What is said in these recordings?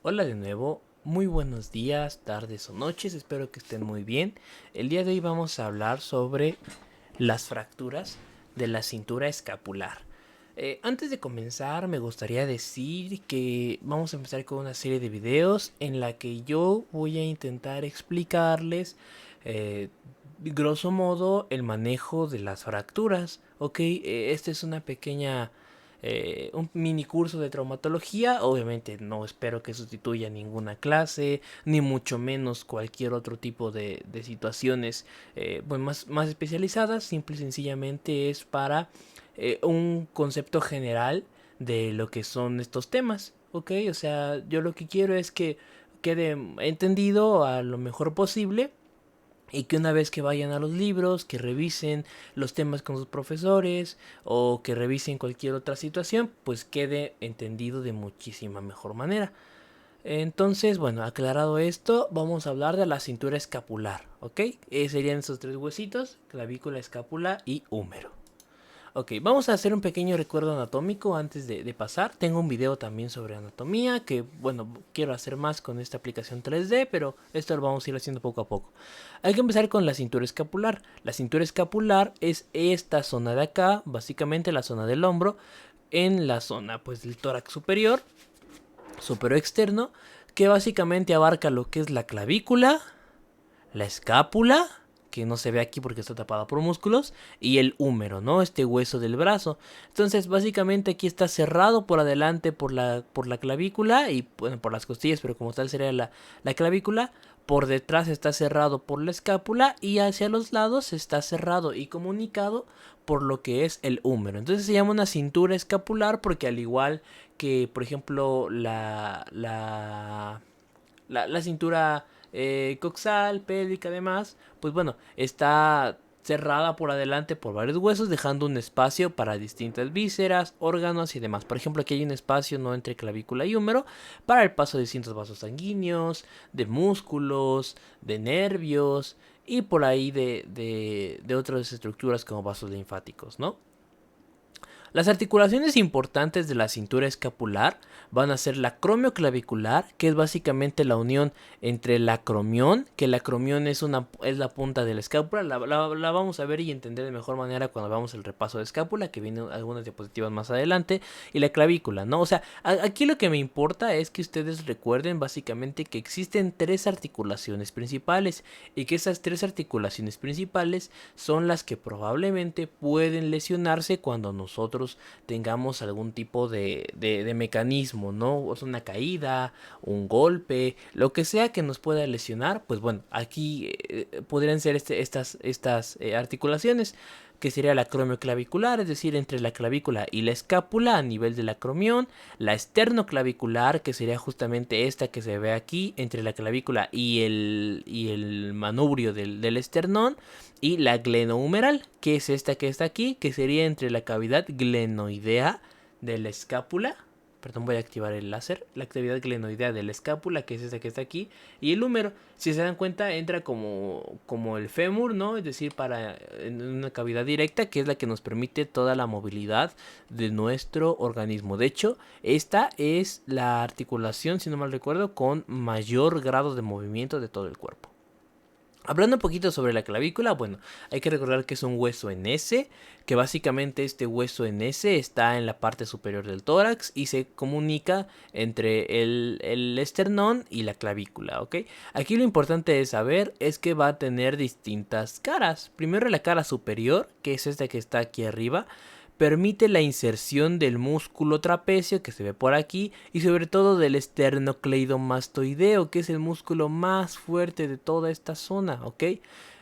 Hola de nuevo, muy buenos días, tardes o noches, espero que estén muy bien. El día de hoy vamos a hablar sobre las fracturas de la cintura escapular. Antes de comenzar me gustaría decir que vamos a empezar con una serie de videos en la que yo voy a intentar explicarles grosso modo el manejo de las fracturas. Ok, esta es una pequeña un mini curso de traumatología. Obviamente no espero que sustituya ninguna clase, ni mucho menos cualquier otro tipo de situaciones más especializadas. Simple y sencillamente es para un concepto general de lo que son estos temas. Ok, o sea, yo lo que quiero es que quede entendido a lo mejor posible y que una vez que vayan a los libros, que revisen los temas con sus profesores o que revisen cualquier otra situación, pues quede entendido de muchísima mejor manera. Entonces, bueno, aclarado esto, vamos a hablar de la cintura escapular, ¿ok? Serían esos tres huesitos: clavícula, escápula y húmero. Ok, vamos a hacer un pequeño recuerdo anatómico antes de pasar. Tengo un video también sobre anatomía que, bueno, quiero hacer más con esta aplicación 3D, pero esto lo vamos a ir haciendo poco a poco. Hay que empezar con la cintura escapular. La cintura escapular es esta zona de acá, básicamente la zona del hombro, en la zona pues del tórax superior externo, que básicamente abarca lo que es la clavícula, la escápula, que no se ve aquí porque está tapada por músculos, y el húmero, ¿no? Este hueso del brazo. Entonces, básicamente aquí está cerrado por adelante por la clavícula y, bueno, por las costillas, pero como tal sería la clavícula. Por detrás está cerrado por la escápula y hacia los lados está cerrado y comunicado por lo que es el húmero. Entonces se llama una cintura escapular porque, al igual que, por ejemplo, la cintura coxal, pélvica, además, pues bueno, está cerrada por adelante por varios huesos, dejando un espacio para distintas vísceras, órganos y demás. Por ejemplo, aquí hay un espacio, no, entre clavícula y húmero para el paso de distintos vasos sanguíneos, de músculos, de nervios y por ahí de otras estructuras como vasos linfáticos, ¿no? Las articulaciones importantes de la cintura escapular van a ser la acromioclavicular, que es básicamente la unión entre el acromión, que el acromión es la punta de la escápula. La vamos a ver y entender de mejor manera cuando veamos el repaso de escápula, que vienen algunas diapositivas más adelante, y la clavícula, ¿no? O sea, aquí lo que me importa es que ustedes recuerden básicamente que existen tres articulaciones principales y que esas tres articulaciones principales son las que probablemente pueden lesionarse cuando nosotros tengamos algún tipo de mecanismo, ¿no? O sea, una caída, un golpe, lo que sea que nos pueda lesionar. Pues bueno, aquí podrían ser estas articulaciones, que sería la acromioclavicular, es decir, entre la clavícula y la escápula a nivel del acromión; la esternoclavicular, que sería justamente esta que se ve aquí, entre la clavícula y el manubrio del esternón; y la glenohumeral, que es esta que está aquí, que sería entre la cavidad glenoidea de la escápula. Perdón, voy a activar el láser. La cavidad glenoidea de la escápula, que es esta que está aquí, y el húmero. Si se dan cuenta, entra como el fémur, ¿no? Es decir, en una cavidad directa, que es la que nos permite toda la movilidad de nuestro organismo. De hecho, esta es la articulación, si no mal recuerdo, con mayor grado de movimiento de todo el cuerpo. Hablando un poquito sobre la clavícula, bueno, hay que recordar que es un hueso en S, que básicamente este hueso en S está en la parte superior del tórax y se comunica entre el esternón y la clavícula, ¿ok? Aquí lo importante de saber es que va a tener distintas caras. Primero, la cara superior, que es esta que está aquí arriba, permite la inserción del músculo trapecio, que se ve por aquí, y sobre todo del esternocleidomastoideo, que es el músculo más fuerte de toda esta zona, ¿ok?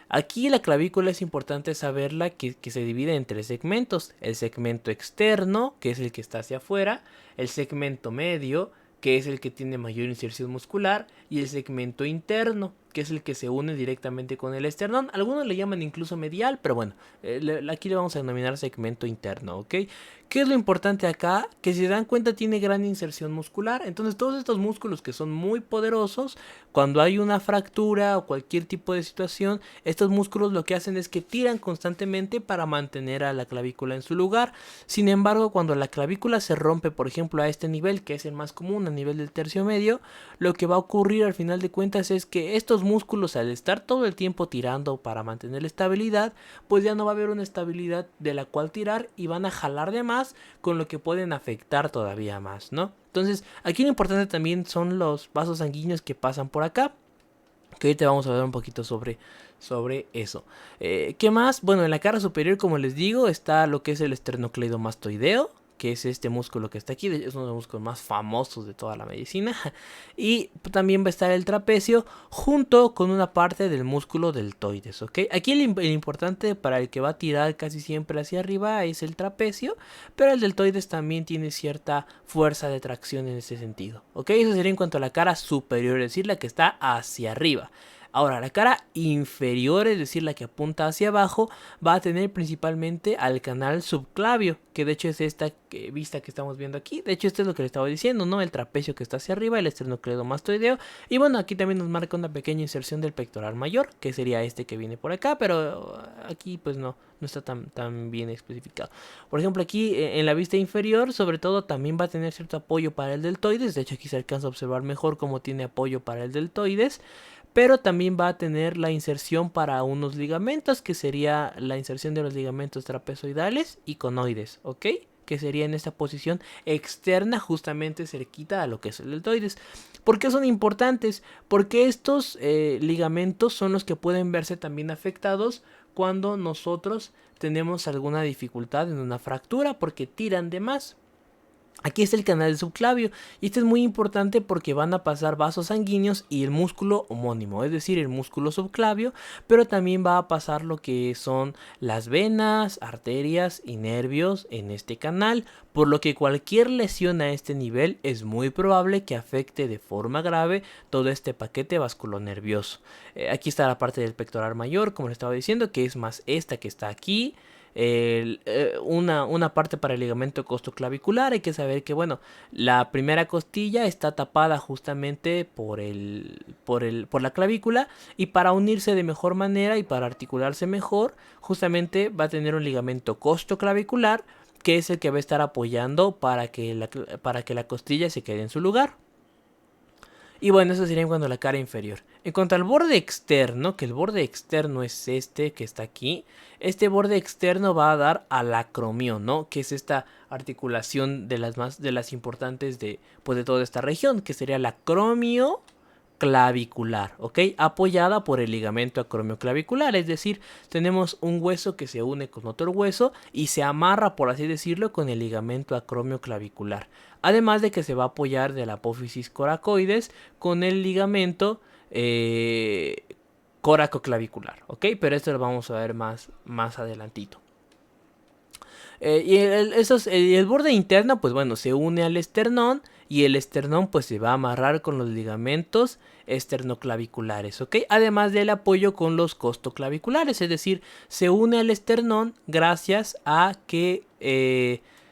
Aquí la clavícula es importante saberla que se divide en tres segmentos: el segmento externo, que es el que está hacia afuera; el segmento medio, que es el que tiene mayor inserción muscular; y el segmento interno, que es el que se une directamente con el esternón. Algunos le llaman incluso medial, pero bueno, aquí le vamos a denominar segmento interno, ¿ok? ¿Qué es lo importante acá? Que si se dan cuenta tiene gran inserción muscular. Entonces todos estos músculos que son muy poderosos, cuando hay una fractura o cualquier tipo de situación, estos músculos lo que hacen es que tiran constantemente para mantener a la clavícula en su lugar. Sin embargo, cuando la clavícula se rompe, por ejemplo, a este nivel, que es el más común, a nivel del tercio medio, lo que va a ocurrir al final de cuentas es que estos músculos, al estar todo el tiempo tirando para mantener la estabilidad, pues ya no va a haber una estabilidad de la cual tirar y van a jalar de más, con lo que pueden afectar todavía más, ¿no? Entonces, aquí lo importante también son los vasos sanguíneos que pasan por acá, que ahorita vamos a ver un poquito sobre eso. ¿Qué más? Bueno, en la cara superior, como les digo, está lo que es el esternocleidomastoideo, que es este músculo que está aquí, es uno de los músculos más famosos de toda la medicina. Y también va a estar el trapecio junto con una parte del músculo deltoides, ¿ok? Aquí el importante para el que va a tirar casi siempre hacia arriba es el trapecio, pero el deltoides también tiene cierta fuerza de tracción en ese sentido, ¿ok? Eso sería en cuanto a la cara superior, es decir, la que está hacia arriba. Ahora, la cara inferior, es decir, la que apunta hacia abajo, va a tener principalmente al canal subclavio, que de hecho es esta vista que estamos viendo aquí. De hecho, esto es lo que le estaba diciendo, ¿no? El trapecio que está hacia arriba, el esternocleidomastoideo. Y bueno, aquí también nos marca una pequeña inserción del pectoral mayor, que sería este que viene por acá, pero aquí pues no está tan bien especificado. Por ejemplo, aquí en la vista inferior, sobre todo, también va a tener cierto apoyo para el deltoides. De hecho, aquí se alcanza a observar mejor cómo tiene apoyo para el deltoides. Pero también va a tener la inserción para unos ligamentos, que sería la inserción de los ligamentos trapezoidales y conoides, ¿ok? Que sería en esta posición externa, justamente cerquita a lo que es el deltoides. ¿Por qué son importantes? Porque estos ligamentos son los que pueden verse también afectados cuando nosotros tenemos alguna dificultad en una fractura, porque tiran de más. Aquí está el canal subclavio y este es muy importante porque van a pasar vasos sanguíneos y el músculo homónimo, es decir, el músculo subclavio, pero también va a pasar lo que son las venas, arterias y nervios en este canal, por lo que cualquier lesión a este nivel es muy probable que afecte de forma grave todo este paquete vasculonervioso. Aquí está la parte del pectoral mayor, como les estaba diciendo, que es más esta que está aquí. Una parte para el ligamento costoclavicular. Hay que saber que, bueno, la primera costilla está tapada justamente por la clavícula, y para unirse de mejor manera y para articularse mejor, justamente va a tener un ligamento costoclavicular, que es el que va a estar apoyando para que la costilla se quede en su lugar. Y bueno, eso sería en cuanto a la cara inferior. En cuanto al borde externo, que el borde externo es este que está aquí, este borde externo va a dar al acromión, ¿no? Que es esta articulación de las importantes de toda esta región, que sería el acromio clavicular, ¿ok? Apoyada por el ligamento acromioclavicular, es decir, tenemos un hueso que se une con otro hueso y se amarra, por así decirlo, con el ligamento acromioclavicular. Además de que se va a apoyar de la apófisis coracoides con el ligamento coracoclavicular, ¿ok? Pero esto lo vamos a ver más adelantito. Y el borde interno, pues bueno, se une al esternón, y el esternón pues se va a amarrar con los ligamentos esternoclaviculares, ¿ok? Además del apoyo con los costoclaviculares, es decir, se une al esternón gracias a que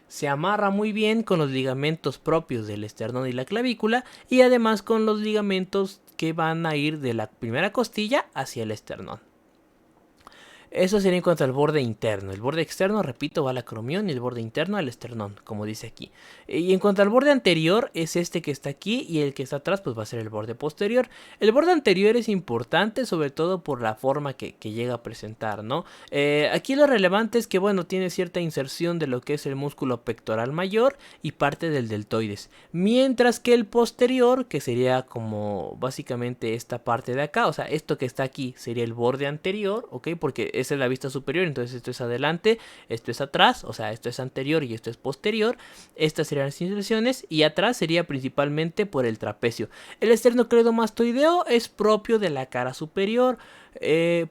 se amarra muy bien con los ligamentos propios del esternón y la clavícula, y además con los ligamentos que van a ir de la primera costilla hacia el esternón. Eso sería en cuanto al borde interno. El borde externo, repito, va al acromión, y el borde interno al esternón, como dice aquí. Y en cuanto al borde anterior, es este que está aquí, y el que está atrás pues va a ser el borde posterior. El borde anterior es importante, sobre todo por la forma que llega a presentar, ¿no? Aquí lo relevante es que, bueno, tiene cierta inserción de lo que es el músculo pectoral mayor y parte del deltoides. Mientras que el posterior, que sería como básicamente esta parte de acá, o sea, esto que está aquí sería el borde anterior, ¿ok? Porque esa es la vista superior, entonces esto es adelante, esto es atrás, o sea, esto es anterior y esto es posterior. Estas serían las inserciones, y atrás sería principalmente por el trapecio. El esternocleidomastoideo es propio de la cara superior,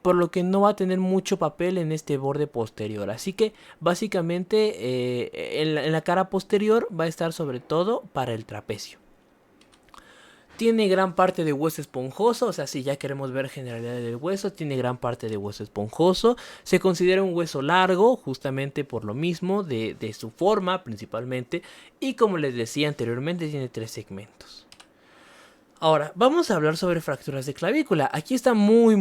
por lo que no va a tener mucho papel en este borde posterior. Así que básicamente en la cara posterior va a estar sobre todo para el trapecio. Tiene gran parte de hueso esponjoso, o sea, si ya queremos ver generalidades del hueso, tiene gran parte de hueso esponjoso. Se considera un hueso largo, justamente por lo mismo, de su forma principalmente. Y como les decía anteriormente, tiene 3 segmentos. Ahora, vamos a hablar sobre fracturas de clavícula. Aquí está muy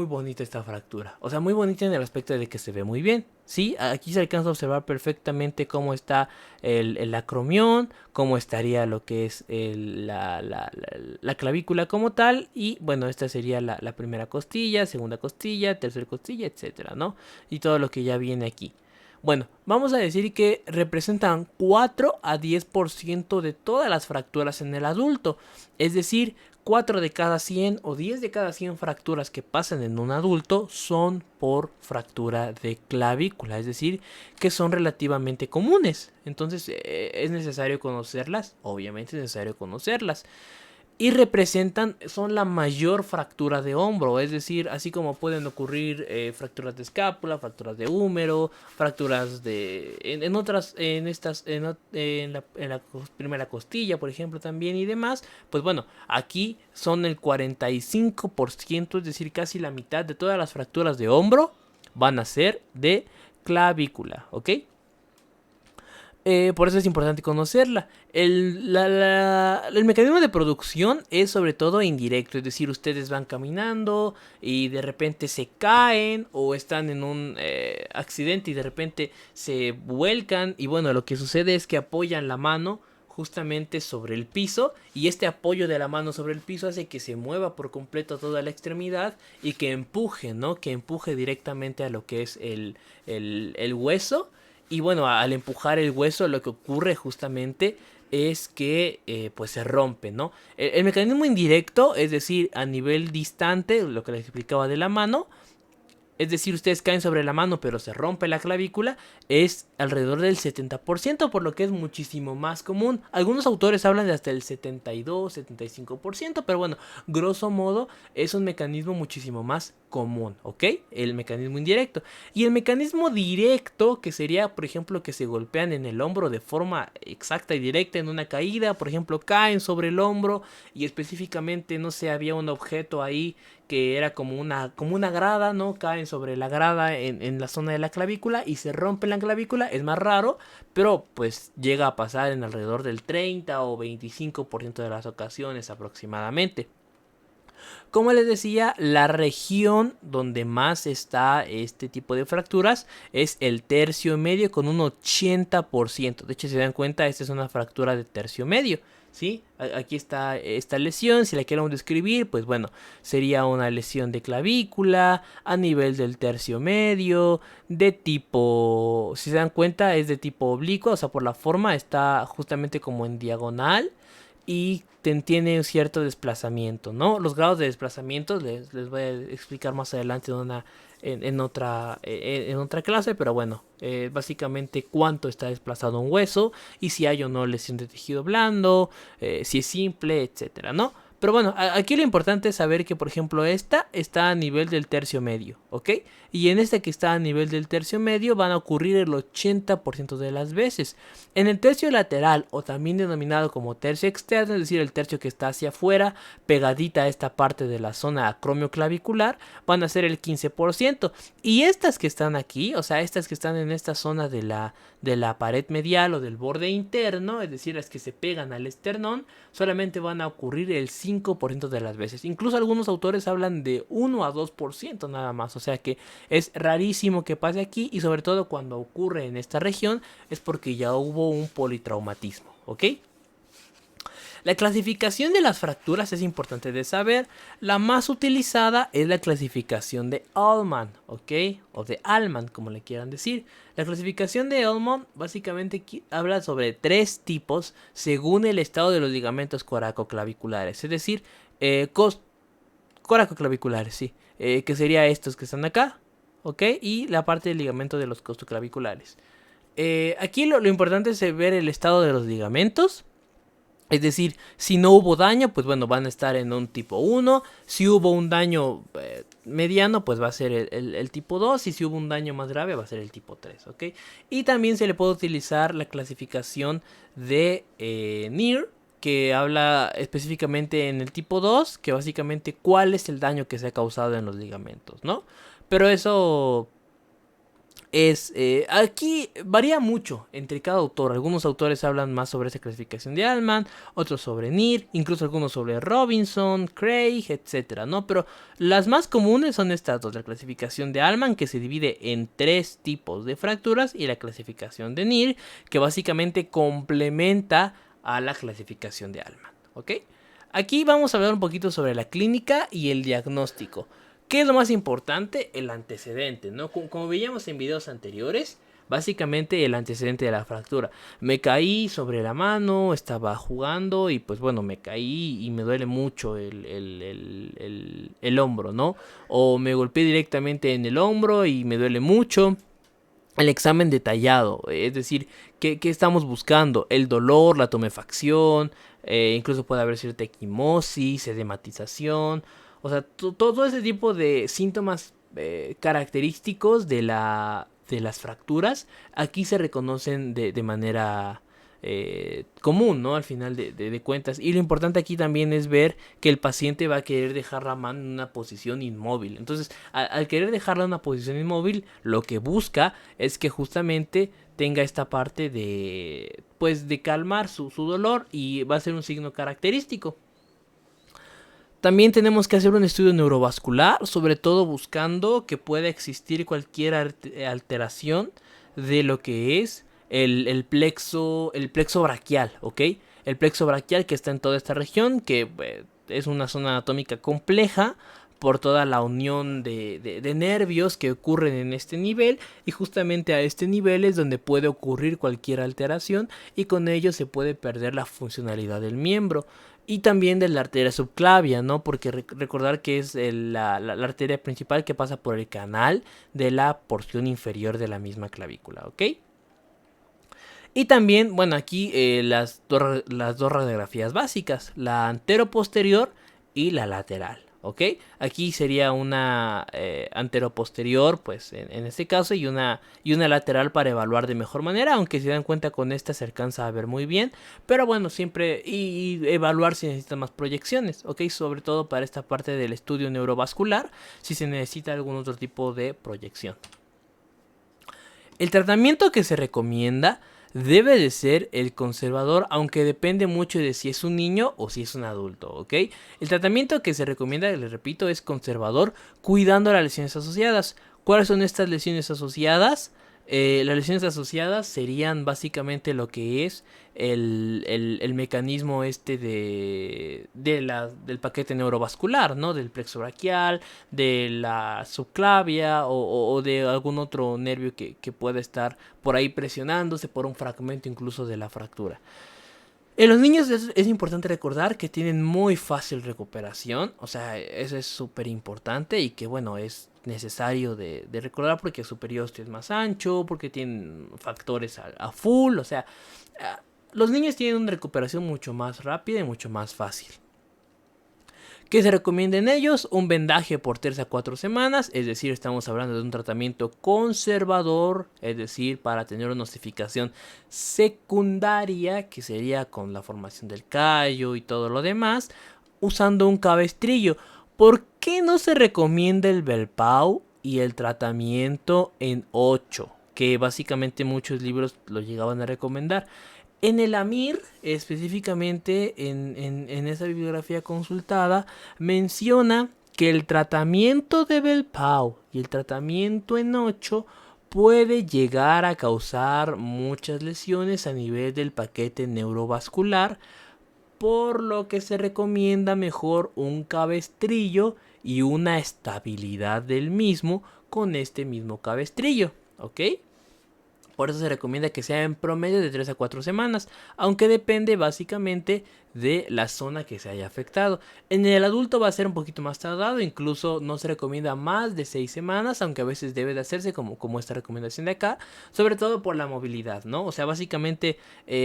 bonita esta fractura. O sea, muy bonita en el aspecto de que se ve muy bien. Sí, aquí se alcanza a observar perfectamente cómo está el acromión, cómo estaría lo que es la clavícula como tal. Y bueno, esta sería la primera costilla, segunda costilla, tercera costilla, etcétera, ¿no? Y todo lo que ya viene aquí. Bueno, vamos a decir que representan 4 a 10% de todas las fracturas en el adulto. Es decir, 4 de cada 100 o 10 de cada 100 fracturas que pasan en un adulto son por fractura de clavícula. Es decir, que son relativamente comunes. Entonces, es necesario conocerlas. Obviamente es necesario conocerlas. Y representan, son la mayor fractura de hombro, es decir, así como pueden ocurrir fracturas de escápula, fracturas de húmero, fracturas de en otras, en estas, en la primera costilla, por ejemplo, también y demás. Pues bueno, aquí son el 45%, es decir, casi la mitad de todas las fracturas de hombro van a ser de clavícula, ¿ok? Por eso es importante conocerla. El mecanismo de producción es sobre todo indirecto, es decir, ustedes van caminando y de repente se caen o están en un accidente y de repente se vuelcan y bueno, lo que sucede es que apoyan la mano justamente sobre el piso y este apoyo de la mano sobre el piso hace que se mueva por completo toda la extremidad y que empuje, ¿no? Que empuje directamente a lo que es el hueso. Y bueno, al empujar el hueso lo que ocurre justamente es que pues se rompe, ¿no? El mecanismo indirecto, es decir, a nivel distante, lo que les explicaba de la mano, es decir, ustedes caen sobre la mano pero se rompe la clavícula, es alrededor del 70%, por lo que es muchísimo más común. Algunos autores hablan de hasta el 72, 75%, pero bueno, grosso modo es un mecanismo muchísimo más común, ¿ok? El mecanismo indirecto. Y el mecanismo directo, que sería, por ejemplo, que se golpean en el hombro de forma exacta y directa en una caída, por ejemplo, caen sobre el hombro y específicamente, no sé, había un objeto ahí que era como una grada, ¿no? Caen sobre la grada en la zona de la clavícula y se rompe la clavícula, es más raro, pero pues llega a pasar en alrededor del 30 o 25% de las ocasiones aproximadamente. Como les decía, la región donde más está este tipo de fracturas es el tercio medio con un 80%. De hecho, si se dan cuenta, esta es una fractura de tercio medio. ¿Sí? Aquí está esta lesión, si la queremos describir, pues bueno, sería una lesión de clavícula a nivel del tercio medio, de tipo, si se dan cuenta, es de tipo oblicuo, o sea, por la forma está justamente como en diagonal y tiene un cierto desplazamiento, ¿no? Los grados de desplazamiento les voy a explicar más adelante en otra clase, pero bueno, básicamente cuánto está desplazado un hueso y si hay o no lesión de tejido blando, si es simple, etcétera, ¿no? Pero bueno, aquí lo importante es saber que, por ejemplo, esta está a nivel del tercio medio, ¿ok? Y en esta que está a nivel del tercio medio van a ocurrir el 80% de las veces. En el tercio lateral, o también denominado como tercio externo, es decir, el tercio que está hacia afuera, pegadita a esta parte de la zona acromioclavicular, van a ser el 15%. Y estas que están aquí, o sea, estas que están en esta zona de la pared medial o del borde interno, es decir, las que se pegan al esternón, solamente van a ocurrir el 5% de las veces. Incluso algunos autores hablan de 1 a 2% nada más, o sea que es rarísimo que pase aquí y sobre todo cuando ocurre en esta región es porque ya hubo un politraumatismo, ¿ok? La clasificación de las fracturas es importante de saber. La más utilizada es la clasificación de Ullmann, ¿ok? O de Allman, como le quieran decir. La clasificación de Ullmann básicamente habla sobre 3 tipos según el estado de los ligamentos coracoclaviculares. Es decir, coracoclaviculares, sí. Que sería estos que están acá, ¿ok? Y la parte del ligamento de los costoclaviculares. Aquí lo importante es ver el estado de los ligamentos. Es decir, si no hubo daño, pues bueno, van a estar en un tipo 1. Si hubo un daño mediano, pues va a ser el tipo 2. Y si hubo un daño más grave, va a ser el tipo 3, ¿ok? Y también se le puede utilizar la clasificación de NIR, que habla específicamente en el tipo 2, que básicamente cuál es el daño que se ha causado en los ligamentos, ¿no? Pero eso aquí varía mucho entre cada autor. Algunos autores hablan más sobre esa clasificación de Allman, otros sobre Neer, incluso algunos sobre Robinson, Craig, etcétera, ¿no? Pero las más comunes son estas dos: la clasificación de Allman, que se divide en tres tipos de fracturas, y la clasificación de Neer, que básicamente complementa a la clasificación de Allman, ¿ok? Aquí vamos a hablar un poquito sobre la clínica y el diagnóstico. ¿Qué es lo más importante? El antecedente, ¿no? Como veíamos en videos anteriores, básicamente el antecedente de la fractura. Me caí sobre la mano, estaba jugando y pues bueno, me caí y me duele mucho el hombro, ¿no? O me golpeé directamente en el hombro y me duele mucho. El examen detallado, es decir, ¿qué estamos buscando? El dolor, la tumefacción, incluso puede haber cierta equimosis, edematización, o sea, todo ese tipo de síntomas característicos de las fracturas, aquí se reconocen de manera común, ¿no? Al final de cuentas. Y lo importante aquí también es ver que el paciente va a querer dejar la mano en una posición inmóvil. Entonces, al querer dejarla en una posición inmóvil, lo que busca es que justamente tenga esta parte de, pues, de calmar su dolor, y va a ser un signo característico. También tenemos que hacer un estudio neurovascular, sobre todo buscando que pueda existir cualquier alteración de lo que es el plexo braquial, ¿ok? El plexo braquial, que está en toda esta región, que es una zona anatómica compleja por toda la unión de nervios que ocurren en este nivel, y justamente a este nivel es donde puede ocurrir cualquier alteración, y con ello se puede perder la funcionalidad del miembro. Y también de la arteria subclavia, ¿no? Porque recordar que es la arteria principal que pasa por el canal de la porción inferior de la misma clavícula, ¿ok? Y también, bueno, aquí las dos radiografías básicas, la anteroposterior y la lateral, ¿ok? Aquí sería una anteroposterior, pues en este caso, y una lateral para evaluar de mejor manera, aunque si dan cuenta con esta se alcanza a ver muy bien, pero bueno, siempre, y evaluar si necesita más proyecciones, ¿ok? Sobre todo para esta parte del estudio neurovascular, si se necesita algún otro tipo de proyección. El tratamiento que se recomienda debe de ser el conservador, aunque depende mucho de si es un niño o si es un adulto, ¿ok? El tratamiento que se recomienda, les repito, es conservador, cuidando las lesiones asociadas. ¿Cuáles son estas lesiones asociadas? Las lesiones asociadas serían básicamente lo que es el mecanismo este del paquete neurovascular, ¿no? Del plexo braquial, de la subclavia, o de algún otro nervio que pueda estar por ahí presionándose por un fragmento incluso de la fractura. En los niños es importante recordar que tienen muy fácil recuperación, o sea, eso es súper importante, y que bueno, es necesario de recordar porque su periósteo es más ancho, porque tienen factores a full, o sea, los niños tienen una recuperación mucho más rápida y mucho más fácil. ¿Qué se recomienda en ellos? Un vendaje por 3 a 4 semanas, es decir, estamos hablando de un tratamiento conservador, es decir, para tener una osificación secundaria, que sería con la formación del callo y todo lo demás, usando un cabestrillo. ¿Por qué no se recomienda el Belpau y el tratamiento en 8? Que básicamente muchos libros lo llegaban a recomendar. En el AMIR, específicamente en esa bibliografía consultada, menciona que el tratamiento de Belpau y el tratamiento en 8 puede llegar a causar muchas lesiones a nivel del paquete neurovascular, por lo que se recomienda mejor un cabestrillo y una estabilidad del mismo con este mismo cabestrillo, ¿ok? Por eso se recomienda que sea en promedio de 3 a 4 semanas, aunque depende básicamente de la zona que se haya afectado. En el adulto va a ser un poquito más tardado, incluso no se recomienda más de 6 semanas, aunque a veces debe de hacerse como esta recomendación de acá, sobre todo por la movilidad, ¿no? O sea, básicamente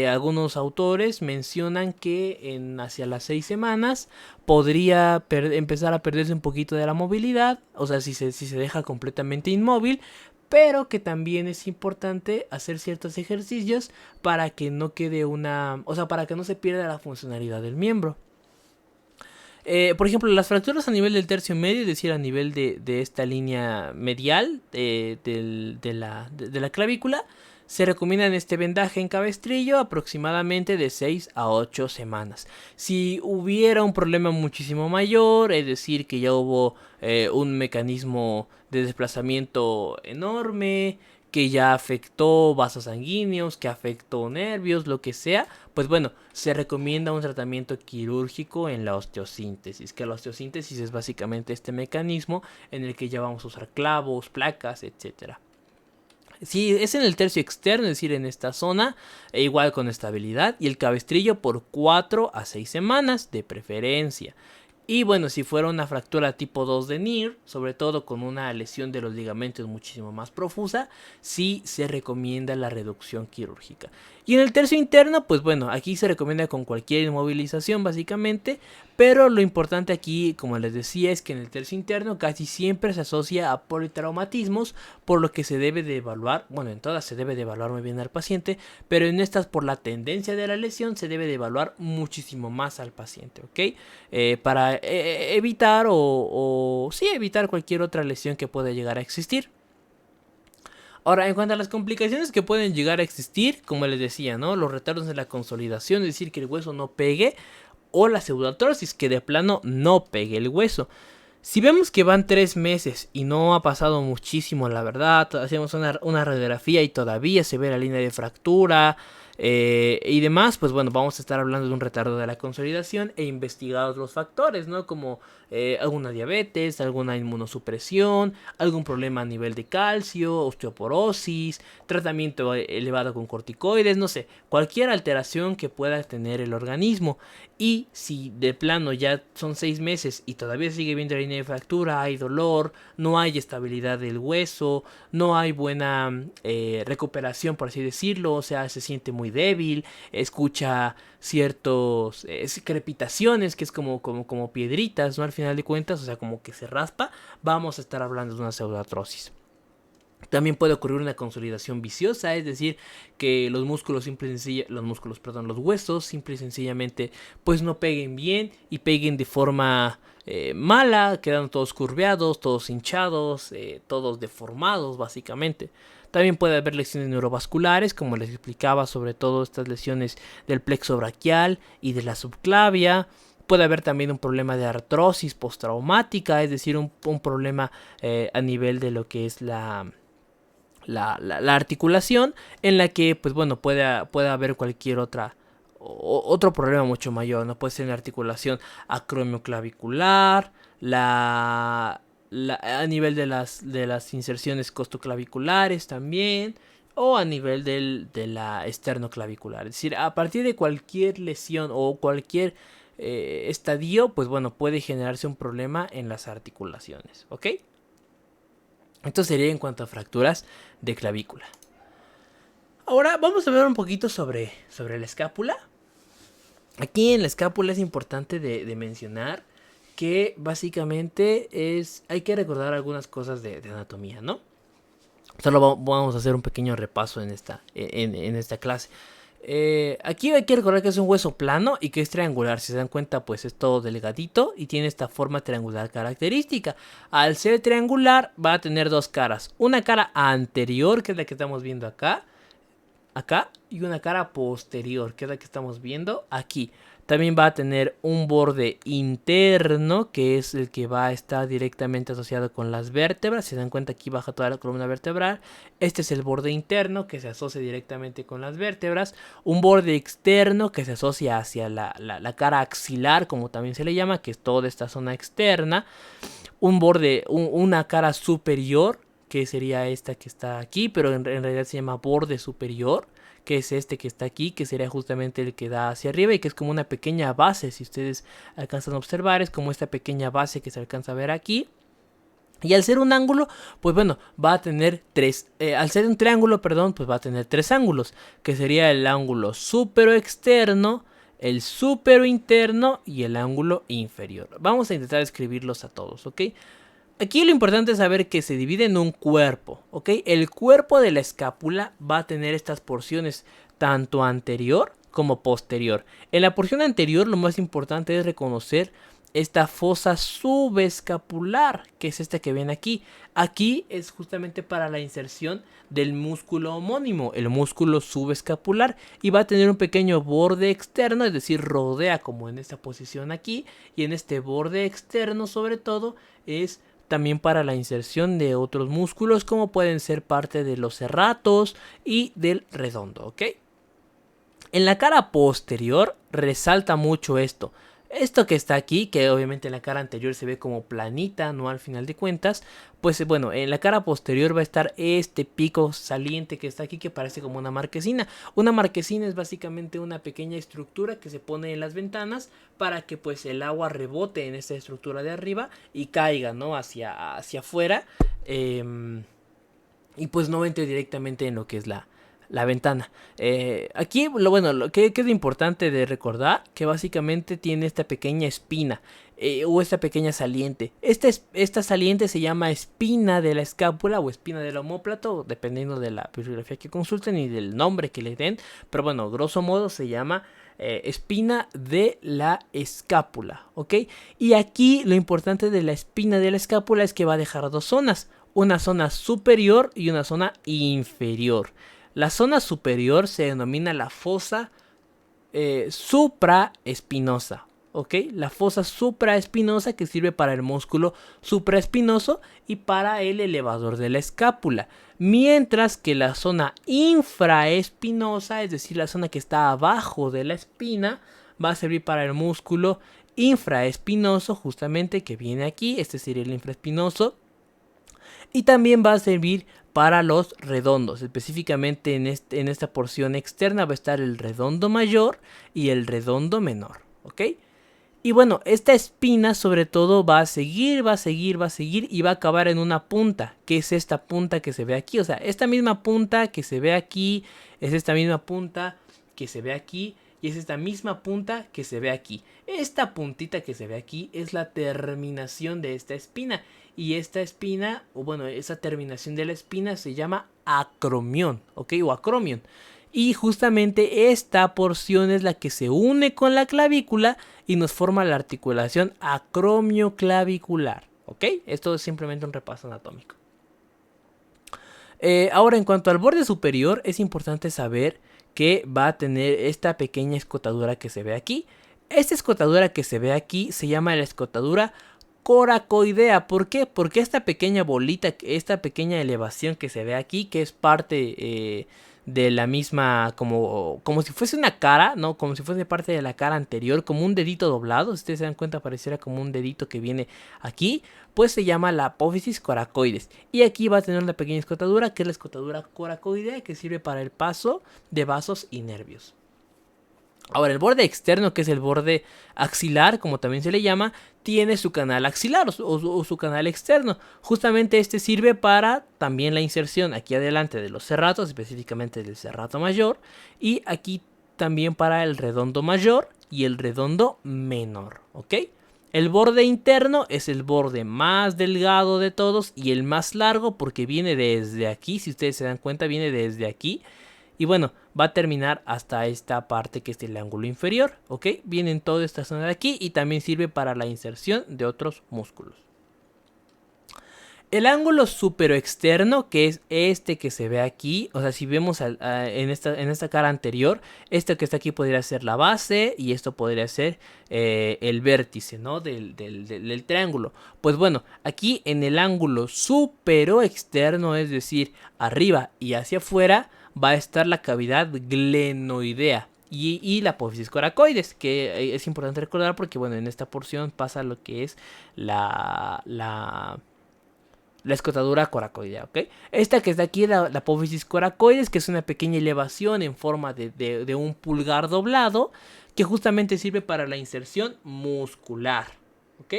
algunos autores mencionan que hacia las 6 semanas podría empezar a perderse un poquito de la movilidad, o sea, si se deja completamente inmóvil, pero que también es importante hacer ciertos ejercicios para que no quede para que no se pierda la funcionalidad del miembro. Por ejemplo, las fracturas a nivel del tercio medio, es decir, a nivel de esta línea medial de la clavícula, se recomienda en este vendaje en cabestrillo aproximadamente de 6 a 8 semanas. Si hubiera un problema muchísimo mayor, es decir, que ya hubo un mecanismo de desplazamiento enorme, que ya afectó vasos sanguíneos, que afectó nervios, lo que sea, pues bueno, se recomienda un tratamiento quirúrgico en la osteosíntesis, que la osteosíntesis es básicamente este mecanismo en el que ya vamos a usar clavos, placas, etcétera. Si es en el tercio externo, es decir, en esta zona, igual con estabilidad, y el cabestrillo por 4 a 6 semanas de preferencia. Y bueno, si fuera una fractura tipo 2 de NIR, sobre todo con una lesión de los ligamentos muchísimo más profusa, sí se recomienda la reducción quirúrgica. Y en el tercio interno, pues bueno, aquí se recomienda con cualquier inmovilización básicamente, pero lo importante aquí, como les decía, es que en el tercio interno casi siempre se asocia a politraumatismos, por lo que se debe de evaluar, bueno, en todas se debe de evaluar muy bien al paciente, pero en estas por la tendencia de la lesión se debe de evaluar muchísimo más al paciente, ¿ok? Para evitar evitar cualquier otra lesión que pueda llegar a existir. Ahora, en cuanto a las complicaciones que pueden llegar a existir, como les decía, ¿no? Los retardos en la consolidación, es decir, que el hueso no pegue, o la pseudoartrosis, que de plano no pegue el hueso. Si vemos que van 3 meses y no ha pasado muchísimo, la verdad, hacemos una radiografía y todavía se ve la línea de fractura y demás, pues bueno, vamos a estar hablando de un retardo de la consolidación e investigados los factores, ¿no? Como alguna diabetes, alguna inmunosupresión, algún problema a nivel de calcio, osteoporosis, tratamiento elevado con corticoides, no sé, cualquier alteración que pueda tener el organismo. Y si de plano ya son 6 meses y todavía sigue viendo la línea de fractura, hay dolor, no hay estabilidad del hueso, no hay buena recuperación, por así decirlo, o sea, se siente muy débil, escucha ciertos crepitaciones, que es como piedritas, ¿no? Al final de cuentas, o sea, como que se raspa, vamos a estar hablando de una pseudoartrosis. También puede ocurrir una consolidación viciosa, es decir, que los músculos los huesos simple y sencillamente pues no peguen bien y peguen de forma mala, quedando todos curveados, todos hinchados, todos deformados básicamente. También puede haber lesiones neurovasculares, como les explicaba, sobre todo estas lesiones del plexo braquial y de la subclavia. Puede haber también un problema de artrosis postraumática, es decir, un problema a nivel de lo que es la articulación, en la que pues bueno puede haber cualquier otro problema mucho mayor, no puede ser la articulación acromioclavicular, a nivel de las inserciones costoclaviculares también, o a nivel de la esternoclavicular, es decir, a partir de cualquier lesión o cualquier estadio, pues bueno, puede generarse un problema en las articulaciones, ¿ok? Esto sería en cuanto a fracturas de clavícula. Ahora vamos a ver un poquito sobre la escápula. Aquí en la escápula es importante de mencionar que básicamente hay que recordar algunas cosas de anatomía, ¿no? Solo vamos a hacer un pequeño repaso en esta clase. Aquí hay que recordar que es un hueso plano y que es triangular. Si se dan cuenta, pues es todo delgadito y tiene esta forma triangular característica. Al ser triangular va a tener dos caras. Una cara anterior, que es la que estamos viendo acá, y una cara posterior, que es la que estamos viendo aquí. También va a tener un borde interno, que es el que va a estar directamente asociado con las vértebras. Si se dan cuenta, aquí baja toda la columna vertebral. Este es el borde interno, que se asocia directamente con las vértebras. Un borde externo, que se asocia hacia la cara axilar, como también se le llama, que es toda esta zona externa. Una cara superior, que sería esta que está aquí, pero en realidad se llama borde superior, que es este que está aquí, que sería justamente el que da hacia arriba y que es como una pequeña base. Si ustedes alcanzan a observar, es como esta pequeña base que se alcanza a ver aquí. Y al ser un ángulo, pues bueno, va a tener al ser un triángulo, perdón, pues va a tener 3 ángulos, que sería el ángulo supero-externo, el supero-interno y el ángulo inferior. Vamos a intentar escribirlos a todos, ¿ok? Aquí lo importante es saber que se divide en un cuerpo, ¿ok? El cuerpo de la escápula va a tener estas porciones, tanto anterior como posterior. En la porción anterior lo más importante es reconocer esta fosa subescapular, que es esta que ven aquí. Aquí es justamente para la inserción del músculo homónimo, el músculo subescapular, y va a tener un pequeño borde externo, es decir, rodea como en esta posición aquí, y en este borde externo sobre todo es también para la inserción de otros músculos como pueden ser parte de los serratos y del redondo, ¿ok? En la cara posterior resalta mucho esto. Esto que está aquí, que obviamente en la cara anterior se ve como planita, no al final de cuentas, pues bueno, en la cara posterior va a estar este pico saliente que está aquí, que parece como una marquesina. Una marquesina es básicamente una pequeña estructura que se pone en las ventanas para que pues el agua rebote en esta estructura de arriba y caiga, ¿no? Hacia afuera, y pues no entre directamente en lo que es la ventana. Aquí lo que es importante de recordar, que básicamente tiene esta pequeña espina, o esta pequeña saliente. Esta saliente se llama espina de la escápula o espina del omóplato, dependiendo de la bibliografía que consulten y del nombre que le den, pero bueno, grosso modo se llama espina de la escápula, ¿ok? Y aquí lo importante de la espina de la escápula es que va a dejar dos zonas, una zona superior y una zona inferior. La zona superior se denomina la fosa supraespinosa, ¿ok? La fosa supraespinosa, que sirve para el músculo supraespinoso y para el elevador de la escápula. Mientras que la zona infraespinosa, es decir, la zona que está abajo de la espina, va a servir para el músculo infraespinoso, justamente, que viene aquí. Este sería el infraespinoso. Y también va a servir para los redondos. Específicamente en esta porción externa va a estar el redondo mayor y el redondo menor, ¿ok? Y bueno, esta espina sobre todo va a seguir y va a acabar en una punta, que es esta punta que se ve aquí. O sea, esta misma punta que se ve aquí, es esta misma punta que se ve aquí, y es esta misma punta que se ve aquí. Esta puntita que se ve aquí es la terminación de esta espina. Y esta espina, o bueno, esa terminación de la espina se llama acromión, ¿ok? O acromión. Y justamente esta porción es la que se une con la clavícula y nos forma la articulación acromioclavicular, ¿ok? Esto es simplemente un repaso anatómico. Ahora, en cuanto al borde superior, es importante saber que va a tener esta pequeña escotadura que se ve aquí. Esta escotadura que se ve aquí se llama la escotadura coracoidea. ¿Por qué? Porque esta pequeña bolita, esta pequeña elevación que se ve aquí, que es parte de la misma, como si fuese una cara, ¿no? Como si fuese parte de la cara anterior, como un dedito doblado. Si ustedes se dan cuenta, pareciera como un dedito que viene aquí, pues se llama la apófisis coracoides. Y aquí va a tener una pequeña escotadura, que es la escotadura coracoidea, que sirve para el paso de vasos y nervios. Ahora, el borde externo, que es el borde axilar, como también se le llama, tiene su canal axilar o su canal externo. Justamente este sirve para también la inserción aquí adelante de los serratos, específicamente del serrato mayor, y aquí también para el redondo mayor y el redondo menor, ¿ok? El borde interno es el borde más delgado de todos y el más largo porque viene desde aquí, si ustedes se dan cuenta, viene desde aquí. Y bueno, va a terminar hasta esta parte que es el ángulo inferior, ¿ok? Viene en toda esta zona de aquí y también sirve para la inserción de otros músculos. El ángulo superoexterno, que es este que se ve aquí, o sea, si vemos en esta cara anterior, esto que está aquí podría ser la base y esto podría ser el vértice, ¿no? Del triángulo. Pues bueno, aquí en el ángulo superoexterno, es decir, arriba y hacia afuera, va a estar la cavidad glenoidea y la apófisis coracoides, que es importante recordar porque, bueno, en esta porción pasa lo que es la escotadura coracoidea, ¿ok? Esta que está aquí, la apófisis coracoides, que es una pequeña elevación en forma de un pulgar doblado, que justamente sirve para la inserción muscular, ¿ok?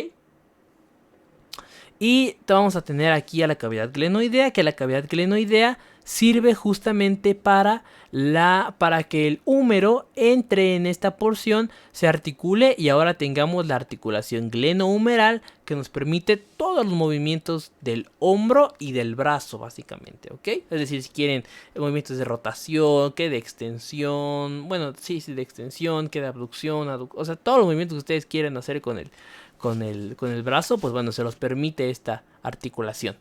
Y vamos a tener aquí a la cavidad glenoidea, que la cavidad glenoidea sirve justamente para que el húmero entre en esta porción, se articule y ahora tengamos la articulación glenohumeral que nos permite todos los movimientos del hombro y del brazo básicamente, ¿ok? Es decir, si quieren movimientos de rotación, que de extensión, bueno, sí, de extensión, que de abducción, o sea, todos los movimientos que ustedes quieren hacer con el brazo, pues bueno, se los permite esta articulación.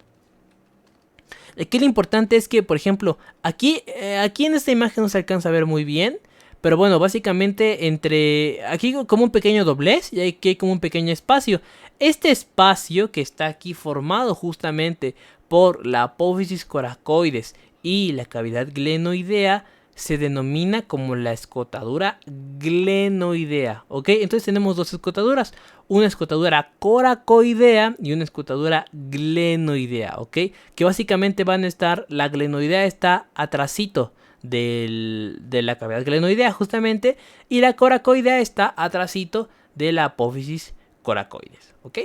Aquí lo importante es que, por ejemplo, aquí en esta imagen no se alcanza a ver muy bien. Pero bueno, básicamente aquí como un pequeño doblez y aquí hay como un pequeño espacio. Este espacio que está aquí formado justamente por la apófisis coracoides y la cavidad glenoidea se denomina como la escotadura glenoidea, ¿ok? Entonces tenemos dos escotaduras, una escotadura coracoidea y una escotadura glenoidea, ¿ok? Que básicamente van a estar, la glenoidea está atrasito de la cavidad glenoidea justamente, y la coracoidea está atrasito de la apófisis coracoides, ¿ok?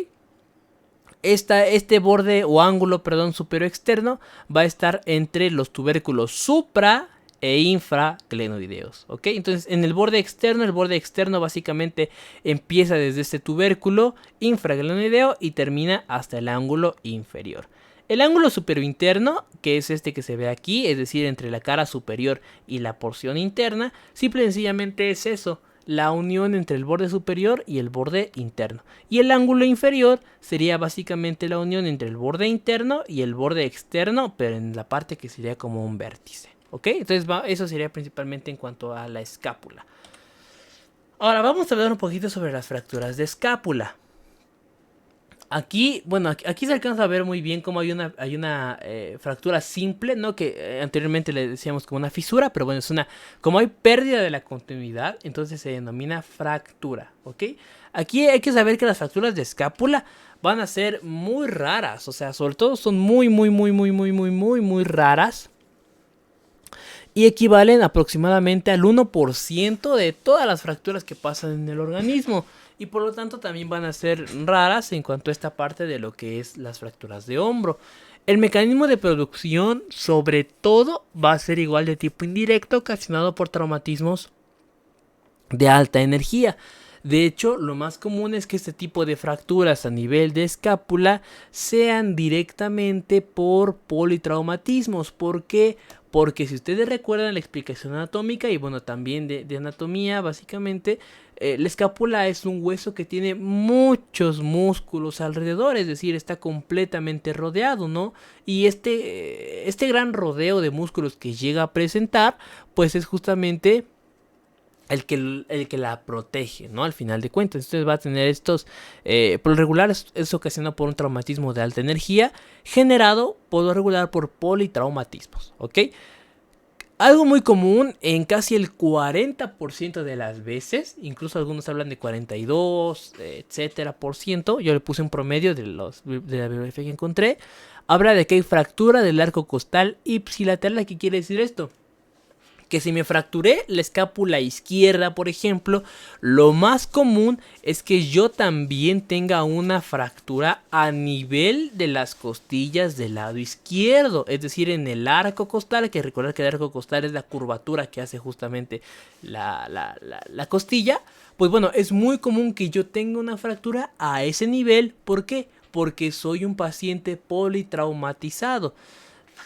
Este borde o ángulo, perdón, superior externo va a estar entre los tubérculos supra e infraglenoideos, ¿ok? Entonces en el borde externo básicamente empieza desde este tubérculo infraglenoideo y termina hasta el ángulo inferior. El ángulo superior interno, que es este que se ve aquí, es decir, entre la cara superior y la porción interna, simple y sencillamente es eso, la unión entre el borde superior y el borde interno. Y el ángulo inferior sería básicamente la unión entre el borde interno y el borde externo, pero en la parte que sería como un vértice, ¿ok? Entonces eso sería principalmente en cuanto a la escápula. Ahora vamos a hablar un poquito sobre las fracturas de escápula. Aquí, bueno, aquí se alcanza a ver muy bien cómo hay una fractura simple, ¿no? Que anteriormente le decíamos como una fisura, pero bueno, como hay pérdida de la continuidad, entonces se denomina fractura, ¿ok? Aquí hay que saber que las fracturas de escápula van a ser muy raras, o sea, sobre todo son muy raras. Y equivalen aproximadamente al 1% de todas las fracturas que pasan en el organismo. Y por lo tanto también van a ser raras en cuanto a esta parte de lo que es las fracturas de hombro. El mecanismo de producción sobre todo va a ser igual de tipo indirecto, ocasionado por traumatismos de alta energía. De hecho, lo más común es que este tipo de fracturas a nivel de escápula sean directamente por politraumatismos. ¿Por qué? Porque si ustedes recuerdan la explicación anatómica y bueno, también de anatomía, básicamente, la escápula es un hueso que tiene muchos músculos alrededor, es decir, está completamente rodeado, ¿no? Y este gran rodeo de músculos que llega a presentar, pues es justamente el que la protege, ¿no? Al final de cuentas, entonces va a tener estos, por lo regular es ocasionado por un traumatismo de alta energía generado por lo regular por politraumatismos, ¿ok? Algo muy común en casi el 40% de las veces, incluso algunos hablan de 42, etcétera, por ciento, yo le puse un promedio de la bibliografía que encontré, habla de que hay fractura del arco costal ipsilateral. ¿Qué quiere decir esto? Que si me fracturé la escápula izquierda, por ejemplo, lo más común es que yo también tenga una fractura a nivel de las costillas del lado izquierdo, es decir, en el arco costal, que recordar que el arco costal es la curvatura que hace justamente la costilla. Pues bueno, es muy común que yo tenga una fractura a ese nivel. ¿Por qué? Porque soy un paciente politraumatizado.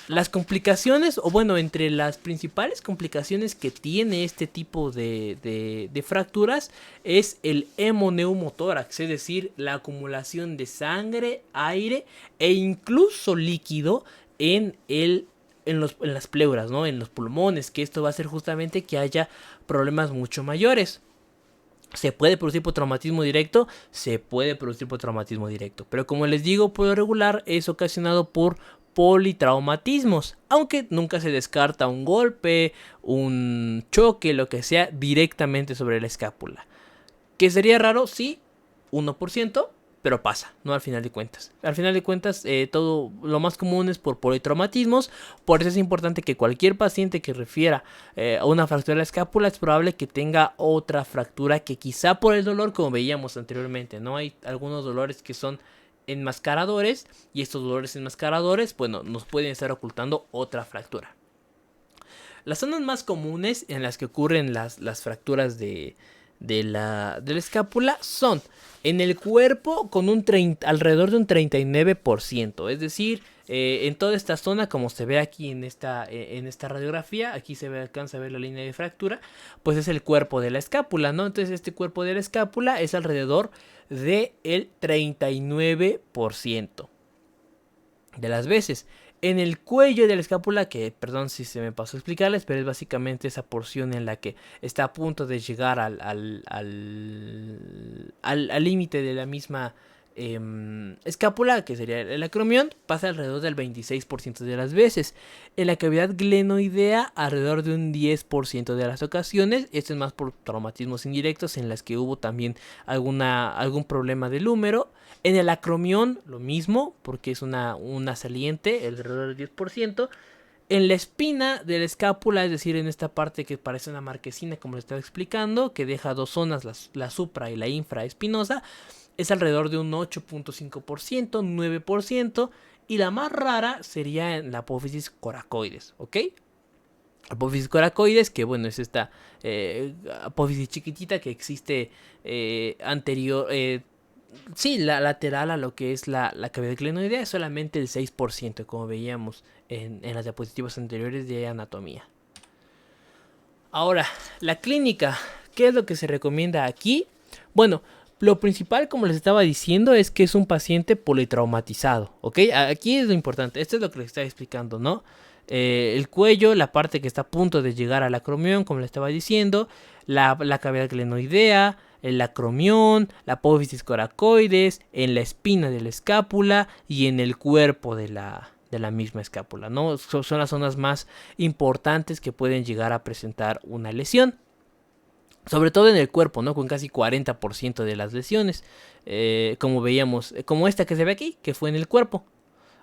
Las complicaciones, o bueno, entre las principales complicaciones que tiene este tipo de fracturas es el hemoneumotórax, es decir, la acumulación de sangre, aire e incluso líquido en las pleuras, ¿no? En los pulmones, que esto va a hacer justamente que haya problemas mucho mayores. ¿Se puede producir por traumatismo directo? Se puede producir por traumatismo directo. Pero como les digo, por lo regular es ocasionado por politraumatismos. Aunque nunca se descarta un golpe, un choque, lo que sea, directamente sobre la escápula. ¿Que sería raro? Sí, 1%. Pero pasa, ¿no? Al final de cuentas. Al final de cuentas, todo lo más común es por politraumatismos. Por eso es importante que cualquier paciente que refiera a una fractura de la escápula es probable que tenga otra fractura que quizá por el dolor, como veíamos anteriormente, ¿no? Hay algunos dolores que son enmascaradores y estos dolores enmascaradores, bueno, nos pueden estar ocultando otra fractura. las zonas más comunes en las que ocurren las fracturas de la escápula son en el cuerpo con alrededor de un 39%. Es decir, en toda esta zona, como se ve aquí en esta radiografía, aquí alcanza a ver la línea de fractura, pues es el cuerpo de la escápula, ¿no? Entonces este cuerpo de la escápula es alrededor del 39% de las veces. En el cuello de la escápula, que perdón si se me pasó a explicarles, pero es básicamente esa porción en la que está a punto de llegar al límite de la misma escápula, que sería el acromión, pasa alrededor del 26% de las veces. En la cavidad glenoidea, alrededor de un 10% de las ocasiones. Esto es más por traumatismos indirectos en las que hubo también algún problema del húmero. En el acromión, lo mismo, porque es una saliente, alrededor del 10%. En la espina de la escápula, es decir, en esta parte que parece una marquesina, como les estaba explicando, que deja dos zonas, la supra y la infraespinosa, es alrededor de un 8.5%, 9%. Y la más rara sería en la apófisis coracoides, ¿ok? Apófisis coracoides, que bueno, es esta apófisis chiquitita que existe anterior... sí, la lateral a lo que es la cavidad glenoidea es solamente el 6%, como veíamos en las diapositivas anteriores de anatomía. Ahora, la clínica, ¿qué es lo que se recomienda aquí? Bueno, lo principal, como les estaba diciendo, es que es un paciente politraumatizado, ¿ok? Aquí es lo importante, esto es lo que les estaba explicando, ¿no? El cuello, la parte que está a punto de llegar al acromión, como les estaba diciendo, la cavidad glenoidea, el acromión, la apófisis coracoides, en la espina de la escápula y en el cuerpo de la misma escápula, ¿no? Son las zonas más importantes que pueden llegar a presentar una lesión. Sobre todo en el cuerpo, ¿no? Con casi 40% de las lesiones. Como veíamos, como esta que se ve aquí, que fue en el cuerpo.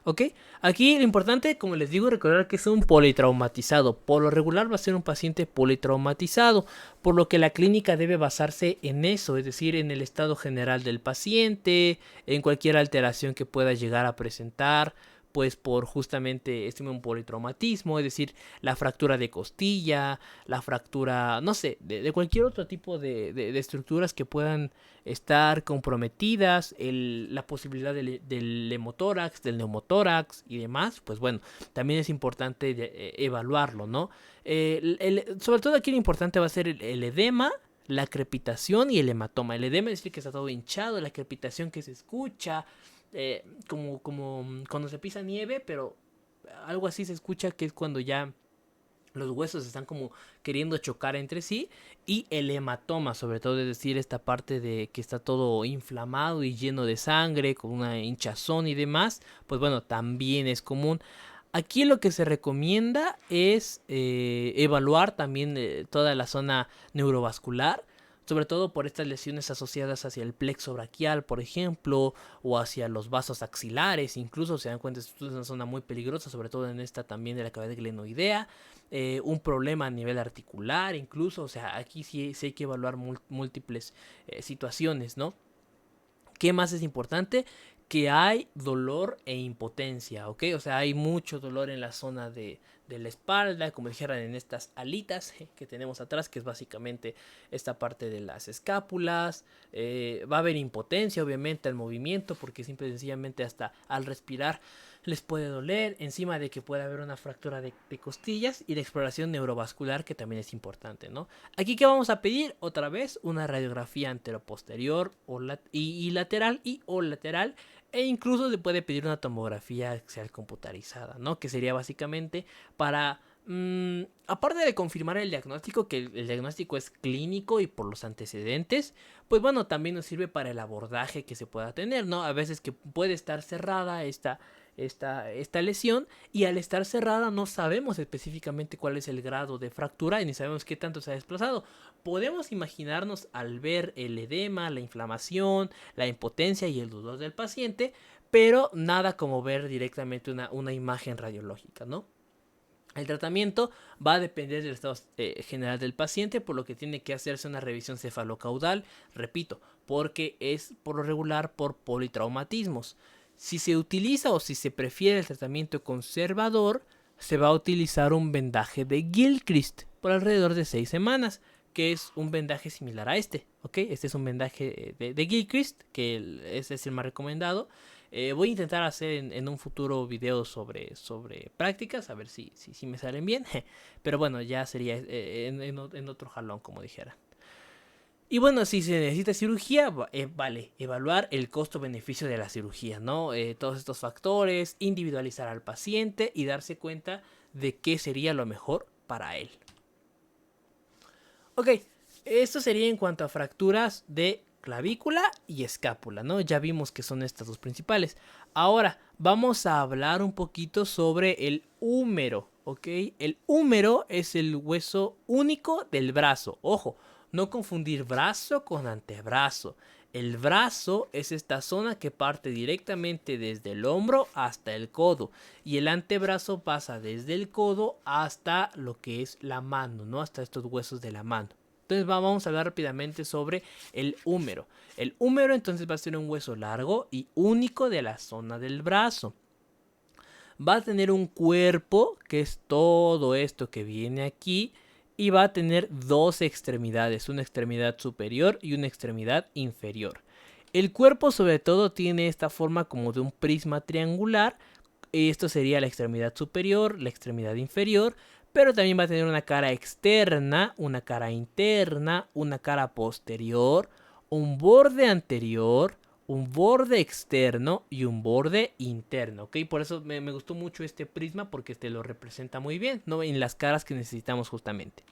¿Ok? Aquí lo importante, como les digo, recordar que es un politraumatizado. Por lo regular va a ser un paciente politraumatizado, por lo que la clínica debe basarse en eso, es decir, en el estado general del paciente, en cualquier alteración que pueda llegar a presentar, pues por justamente un politraumatismo, es decir, la fractura de costilla, la fractura, no sé, de cualquier otro tipo de estructuras que puedan estar comprometidas, la posibilidad del hemotórax, del neumotórax y demás, pues bueno, también es importante evaluarlo, ¿no? Sobre todo aquí lo importante va a ser el edema, la crepitación y el hematoma. El edema es decir que está todo hinchado, la crepitación que se escucha, como cuando se pisa nieve, pero algo así se escucha, que es cuando ya los huesos están como queriendo chocar entre sí. Y el hematoma, sobre todo, es decir, esta parte de que está todo inflamado y lleno de sangre, con una hinchazón y demás, pues bueno, también es común. Aquí lo que se recomienda es evaluar también toda la zona neurovascular, sobre todo por estas lesiones asociadas hacia el plexo braquial, por ejemplo, o hacia los vasos axilares. Incluso se dan cuenta, esto es una zona muy peligrosa, sobre todo en esta también de la cavidad glenoidea. Un problema a nivel articular, incluso, o sea, aquí sí hay que evaluar múltiples situaciones, ¿no? ¿Qué más es importante? Que hay dolor e impotencia, ¿ok? O sea, hay mucho dolor en la zona de la espalda, como dijeran, en estas alitas que tenemos atrás, que es básicamente esta parte de las escápulas. Va a haber impotencia, obviamente, al movimiento, porque simple y sencillamente hasta al respirar les puede doler, encima de que puede haber una fractura de costillas, y la exploración neurovascular, que también es importante, ¿no? Aquí, ¿qué vamos a pedir? Otra vez una radiografía anteroposterior y lateral o lateral, e incluso se puede pedir una tomografía axial computarizada, ¿no? Que sería básicamente para aparte de confirmar el diagnóstico, que el diagnóstico es clínico y por los antecedentes, pues bueno, también nos sirve para el abordaje que se pueda tener, ¿no? A veces que puede estar cerrada esta lesión, y al estar cerrada no sabemos específicamente cuál es el grado de fractura y ni sabemos qué tanto se ha desplazado. Podemos imaginarnos al ver el edema, la inflamación, la impotencia y el dolor del paciente, pero nada como ver directamente una imagen radiológica, ¿no? El tratamiento va a depender del estado general del paciente, por lo que tiene que hacerse una revisión cefalocaudal, repito, porque es por lo regular por politraumatismos. Si se utiliza o si se prefiere el tratamiento conservador, se va a utilizar un vendaje de Gilchrist por alrededor de 6 semanas, que es un vendaje similar a este, ¿ok? Este es un vendaje de Gilchrist, que ese es el más recomendado. Voy a intentar hacer en un futuro video sobre prácticas, a ver si me salen bien. Pero bueno, ya sería en otro jalón, como dijera. Y bueno, si se necesita cirugía, vale, evaluar el costo-beneficio de la cirugía, ¿no? Todos estos factores, individualizar al paciente y darse cuenta de qué sería lo mejor para él. Ok, esto sería en cuanto a fracturas de clavícula y escápula, ¿no? Ya vimos que son estas dos principales. Ahora, vamos a hablar un poquito sobre el húmero, ¿ok? El húmero es el hueso único del brazo. Ojo, no confundir brazo con antebrazo. El brazo es esta zona que parte directamente desde el hombro hasta el codo. Y el antebrazo pasa desde el codo hasta lo que es la mano, ¿no? Hasta estos huesos de la mano. Entonces vamos a hablar rápidamente sobre el húmero. El húmero entonces va a ser un hueso largo y único de la zona del brazo. Va a tener un cuerpo, que es todo esto que viene aquí, y va a tener dos extremidades, una extremidad superior y una extremidad inferior. El cuerpo sobre todo tiene esta forma como de un prisma triangular. Esto sería la extremidad superior, la extremidad inferior, pero también va a tener una cara externa, una cara interna, una cara posterior, un borde anterior, un borde externo y un borde interno, ¿ok? Por eso me gustó mucho este prisma porque te lo representa muy bien, ¿no? En las caras que necesitamos justamente.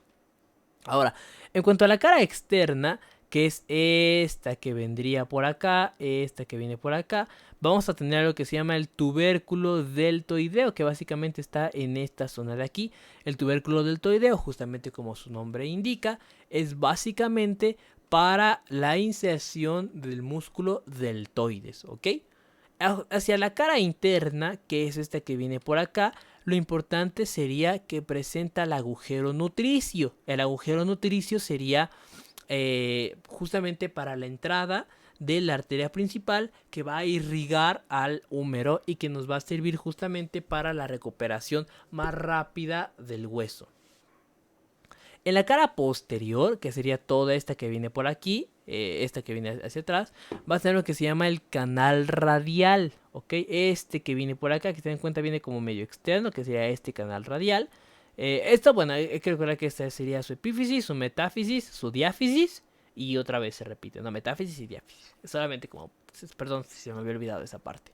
Ahora, en cuanto a la cara externa, que es esta que vendría por acá, esta que viene por acá, vamos a tener algo que se llama el tubérculo deltoideo, que básicamente está en esta zona de aquí. El tubérculo deltoideo, justamente como su nombre indica, es básicamente para la inserción del músculo deltoides, ¿ok? Hacia la cara interna, que es esta que viene por acá, lo importante sería que presenta el agujero nutricio. El agujero nutricio sería justamente para la entrada de la arteria principal que va a irrigar al húmero y que nos va a servir justamente para la recuperación más rápida del hueso. En la cara posterior, que sería toda esta que viene por aquí, esta que viene hacia atrás, va a ser lo que se llama el canal radial, ¿ok? Este que viene por acá, que se den cuenta viene como medio externo, que sería este canal radial. Esto, bueno, hay que recordar que esta sería su epífisis, su metáfisis, su diáfisis, y otra vez se repite, ¿no? Metáfisis y diáfisis. Solamente como, perdón si se me había olvidado esa parte.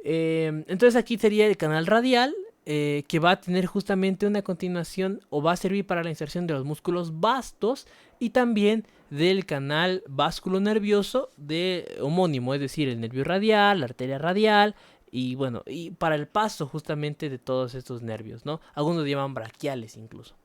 Entonces aquí sería el canal radial, que va a tener justamente una continuación o va a servir para la inserción de los músculos vastos y también del canal vásculo nervioso de homónimo, es decir, el nervio radial, la arteria radial y bueno, y para el paso justamente de todos estos nervios, ¿no? Algunos llaman braquiales incluso.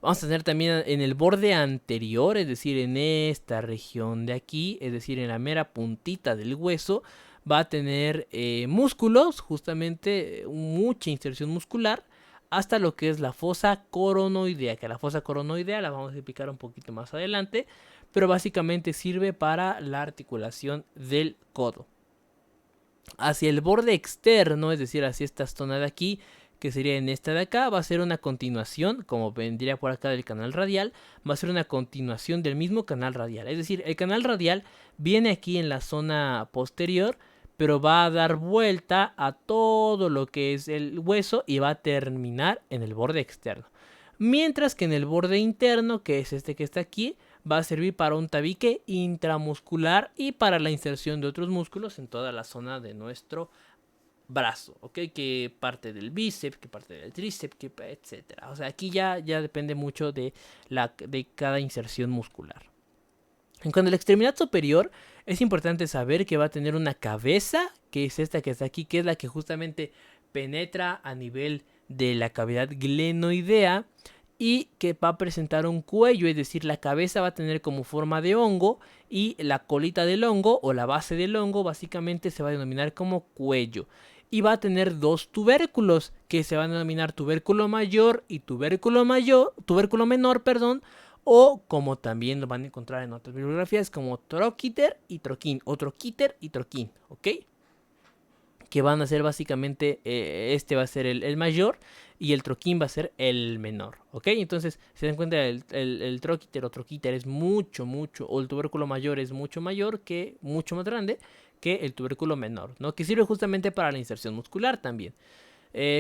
Vamos a tener también en el borde anterior, es decir, en esta región de aquí, es decir, en la mera puntita del hueso, va a tener músculos, justamente mucha inserción muscular, hasta lo que es la fosa coronoidea, que la fosa coronoidea la vamos a explicar un poquito más adelante, pero básicamente sirve para la articulación del codo. Hacia el borde externo, es decir, hacia esta zona de aquí, que sería en esta de acá, va a ser una continuación, como vendría por acá del canal radial, va a ser una continuación del mismo canal radial. Es decir, el canal radial viene aquí en la zona posterior, pero va a dar vuelta a todo lo que es el hueso y va a terminar en el borde externo. Mientras que en el borde interno, que es este que está aquí, va a servir para un tabique intramuscular y para la inserción de otros músculos en toda la zona de nuestro brazo, ¿ok? Que parte del bíceps, que parte del tríceps, etcétera. O sea, aquí ya depende mucho de cada inserción muscular. En cuanto a la extremidad superior, es importante saber que va a tener una cabeza, que es esta que está aquí, que es la que justamente penetra a nivel de la cavidad glenoidea y que va a presentar un cuello, es decir, la cabeza va a tener como forma de hongo y la colita del hongo o la base del hongo básicamente se va a denominar como cuello. Y va a tener dos tubérculos que se van a denominar tubérculo mayor y tubérculo menor, perdón, o como también lo van a encontrar en otras bibliografías como troquíter y troquín, o troquíter y troquín, ¿ok? que van a ser básicamente, este va a ser el mayor y el troquín va a ser el menor, ¿ok? Entonces, se dan cuenta, el troquíter o troquíter es mucho, o el tubérculo mayor es mucho mayor, mucho más grande que el tubérculo menor, ¿no? Que sirve justamente para la inserción muscular también.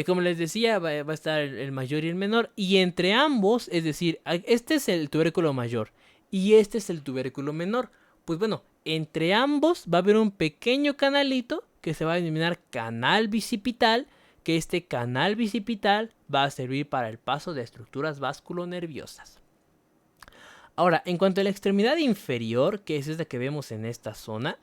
Como les decía, va a estar el mayor y el menor, y entre ambos, es decir, este es el tubérculo mayor y este es el tubérculo menor. Pues bueno, entre ambos va a haber un pequeño canalito que se va a denominar canal bicipital, que este canal bicipital va a servir para el paso de estructuras vasculonerviosas. Ahora, en cuanto a la extremidad inferior, que es esta que vemos en esta zona,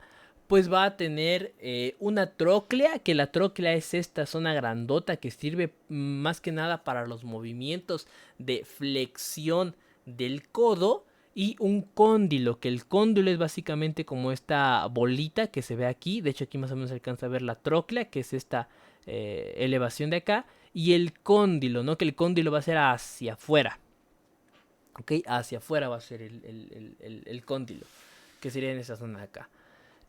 pues va a tener una tróclea, que la tróclea es esta zona grandota que sirve más que nada para los movimientos de flexión del codo, y un cóndilo, que el cóndilo es básicamente como esta bolita que se ve aquí. De hecho, aquí más o menos se alcanza a ver la tróclea, que es esta elevación de acá, y el cóndilo, ¿no? Que el cóndilo va a ser hacia afuera, ¿ok? Hacia afuera va a ser el cóndilo, que sería en esa zona de acá.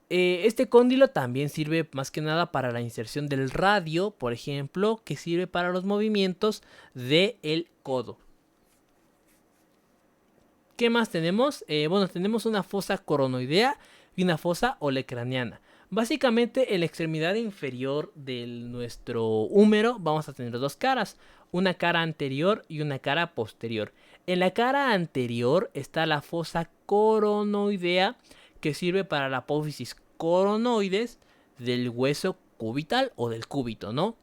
Este cóndilo también sirve más que nada para la inserción del radio, por ejemplo, que sirve para los movimientos del codo. ¿Qué más tenemos? Bueno, tenemos una fosa coronoidea y una fosa olecraniana. Básicamente, en la extremidad inferior de nuestro húmero vamos a tener dos caras, una cara anterior y una cara posterior. En la cara anterior está la fosa coronoidea, que sirve para la apófisis coronoides del hueso cubital o del cúbito, ¿no?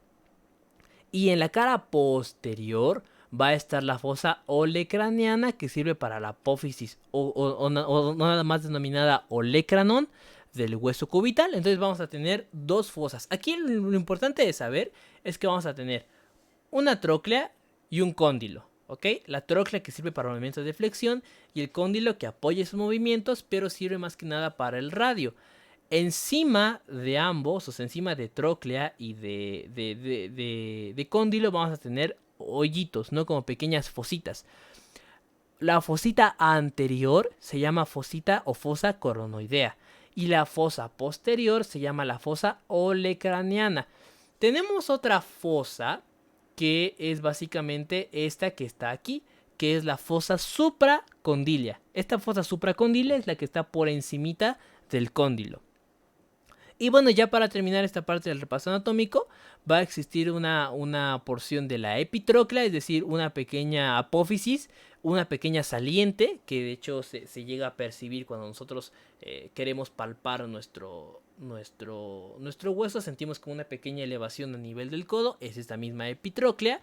Y en la cara posterior va a estar la fosa olecraniana, que sirve para la apófisis o nada más denominada olecranon del hueso cubital. Entonces vamos a tener dos fosas. Aquí lo importante de saber es que vamos a tener una tróclea y un cóndilo, ¿ok? La tróclea que sirve para movimientos de flexión y el cóndilo que apoya esos movimientos, pero sirve más que nada para el radio. Encima de ambos, o sea, encima de tróclea y de cóndilo, vamos a tener hoyitos, ¿no? Como pequeñas fositas. La fosita anterior se llama fosita o fosa coronoidea, y la fosa posterior se llama la fosa olecraniana. Tenemos otra fosa que es básicamente esta que está aquí, que es la fosa supracondilia. Esta fosa supracondilia es la que está por encimita del cóndilo. Y bueno, ya para terminar esta parte del repaso anatómico, va a existir una porción de la epitróclea, es decir, una pequeña apófisis, una pequeña saliente, que de hecho se llega a percibir cuando nosotros queremos palpar nuestro hueso. Sentimos como una pequeña elevación a nivel del codo, es esta misma epitróclea,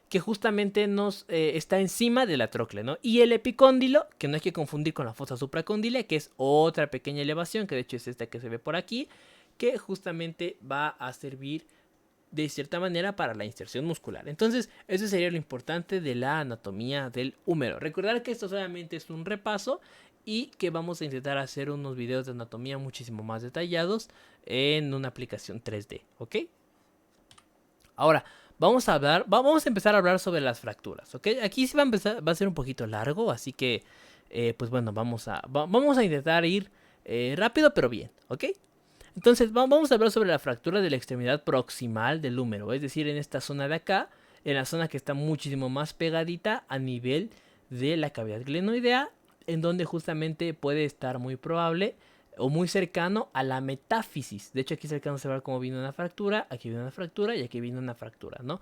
que justamente nos está encima de la tróclea, ¿no? Y el epicóndilo, que no hay que confundir con la fosa supracondilia, que es otra pequeña elevación, que de hecho es esta que se ve por aquí, que justamente va a servir de cierta manera para la inserción muscular. Entonces, eso sería lo importante de la anatomía del húmero. Recordar que esto solamente es un repaso y que vamos a intentar hacer unos videos de anatomía muchísimo más detallados en una aplicación 3D, ¿ok? Ahora, vamos a empezar a hablar sobre las fracturas, ¿ok? Aquí sí va a ser un poquito largo, así que, pues bueno, vamos a intentar ir rápido pero bien, ¿ok? Entonces vamos a hablar sobre la fractura de la extremidad proximal del húmero, es decir, en esta zona de acá, en la zona que está muchísimo más pegadita a nivel de la cavidad glenoidea, en donde justamente puede estar muy probable o muy cercano a la metáfisis. De hecho, aquí se alcanza a ver cómo vino una fractura, aquí vino una fractura y aquí vino una fractura, ¿no?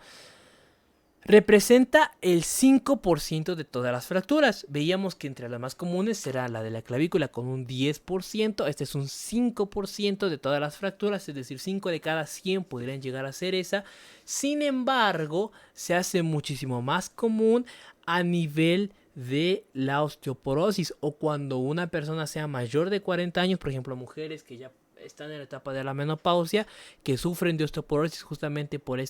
Representa el 5% de todas las fracturas. Veíamos que entre las más comunes será la de la clavícula con un 10%. Este es un 5% de todas las fracturas, es decir, 5 de cada 100 podrían llegar a ser esa. Sin embargo, se hace muchísimo más común a nivel de la osteoporosis, o cuando una persona sea mayor de 40 años, por ejemplo, mujeres que ya están en la etapa de la menopausia, que sufren de osteoporosis justamente por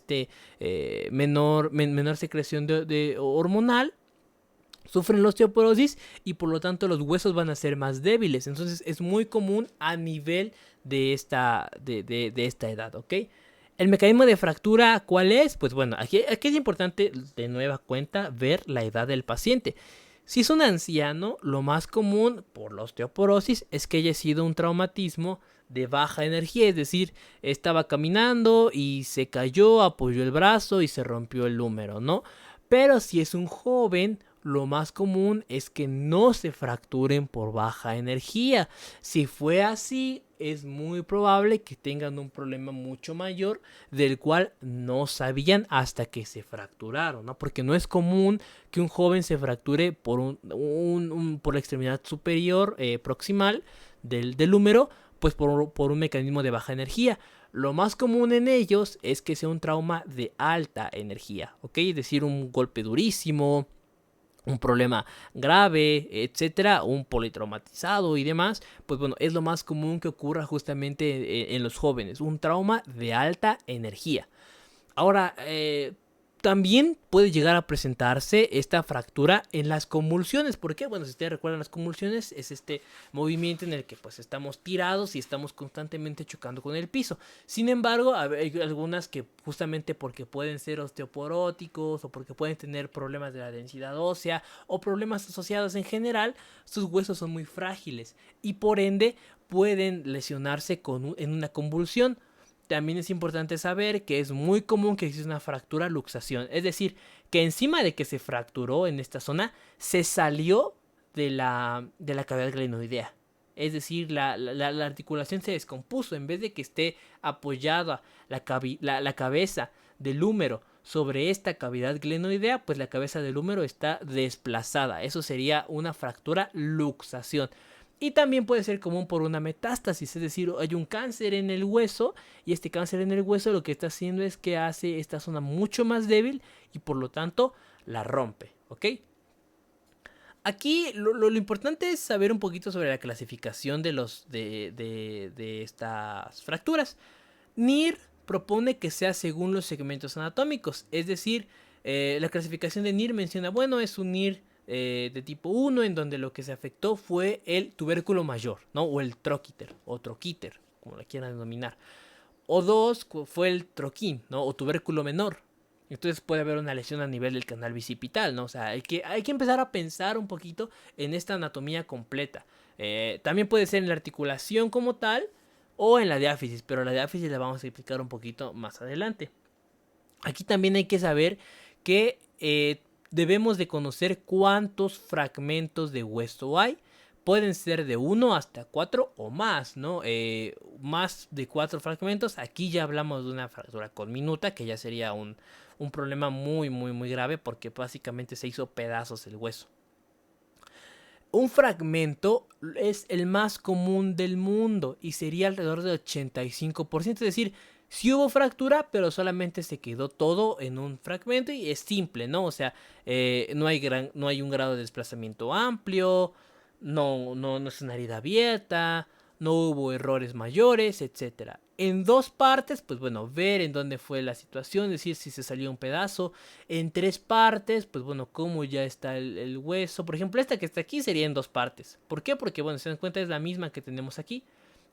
menor secreción de hormonal, sufren la osteoporosis y por lo tanto los huesos van a ser más débiles. Entonces es muy común a nivel de esta edad, ¿ok? El mecanismo de fractura, ¿cuál es? Pues bueno, aquí es importante de nueva cuenta ver la edad del paciente. Si es un anciano, lo más común por la osteoporosis es que haya sido un traumatismo de baja energía, es decir, estaba caminando y se cayó, apoyó el brazo y se rompió el húmero, ¿no? Pero si es un joven, lo más común es que no se fracturen por baja energía. Si fue así, es muy probable que tengan un problema mucho mayor del cual no sabían hasta que se fracturaron, ¿no? Porque no es común que un joven se fracture por, por la extremidad superior proximal del húmero, pues por un mecanismo de baja energía. Lo más común en ellos es que sea un trauma de alta energía, ¿ok? Es decir, un golpe durísimo, un problema grave, etcétera, un politraumatizado y demás, pues bueno, es lo más común que ocurra justamente en los jóvenes, un trauma de alta energía. Ahora, también puede llegar a presentarse esta fractura en las convulsiones. ¿Por qué? Bueno, si ustedes recuerdan, las convulsiones es este movimiento en el que pues estamos tirados y estamos constantemente chocando con el piso. Sin embargo, hay algunas que justamente porque pueden ser osteoporóticos o porque pueden tener problemas de la densidad ósea o problemas asociados en general, sus huesos son muy frágiles y por ende pueden lesionarse en una convulsión. También es importante saber que es muy común que exista una fractura luxación, es decir, que encima de que se fracturó en esta zona, se salió de la cavidad glenoidea. Es decir, la articulación se descompuso. En vez de que esté apoyada la cabeza del húmero sobre esta cavidad glenoidea, pues la cabeza del húmero está desplazada. Eso sería una fractura luxación. Y también puede ser común por una metástasis, es decir, hay un cáncer en el hueso y este cáncer en el hueso lo que está haciendo es que hace esta zona mucho más débil y por lo tanto la rompe, ¿ok? Aquí lo importante es saber un poquito sobre la clasificación de estas fracturas. NIR propone que sea según los segmentos anatómicos, es decir, la clasificación de NIR menciona, bueno, es un NIR de tipo 1 en donde lo que se afectó fue el tubérculo mayor, ¿no? O el troquíter, o troquíter, como la quieran denominar. O 2 fue el troquín, ¿no? O tubérculo menor. Entonces puede haber una lesión a nivel del canal bicipital, ¿no? O sea, hay que empezar a pensar un poquito en esta anatomía completa. También puede ser en la articulación como tal o en la diáfisis, pero la diáfisis la vamos a explicar un poquito más adelante. Aquí también hay que saber que debemos de conocer cuántos fragmentos de hueso hay. Pueden ser de 1 hasta 4 o más, ¿no? Más de 4 fragmentos. Aquí ya hablamos de una fractura conminuta, que ya sería un problema muy, muy, muy grave porque básicamente se hizo pedazos el hueso. Un fragmento es el más común del mundo y sería alrededor del 85%, es decir, sí hubo fractura, pero solamente se quedó todo en un fragmento y es simple, ¿no? O sea, no hay un grado de desplazamiento amplio, no es una herida abierta, no hubo errores mayores, etcétera. En dos partes, pues bueno, ver en dónde fue la situación, decir si se salió un pedazo. En tres partes, pues bueno, cómo ya está el hueso. Por ejemplo, esta que está aquí sería en dos partes. ¿Por qué? Porque bueno, si se dan cuenta es la misma que tenemos aquí.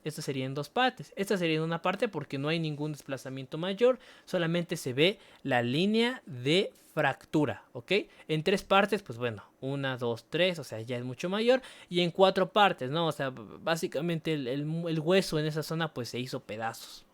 Esta sería en dos partes. Esta sería en una parte porque no hay ningún desplazamiento mayor. Solamente se ve la línea de fractura, ¿ok? En tres partes, pues bueno, una, dos, tres, o sea, ya es mucho mayor. Y en cuatro partes, ¿no? O sea, básicamente el hueso en esa zona pues se hizo pedazos.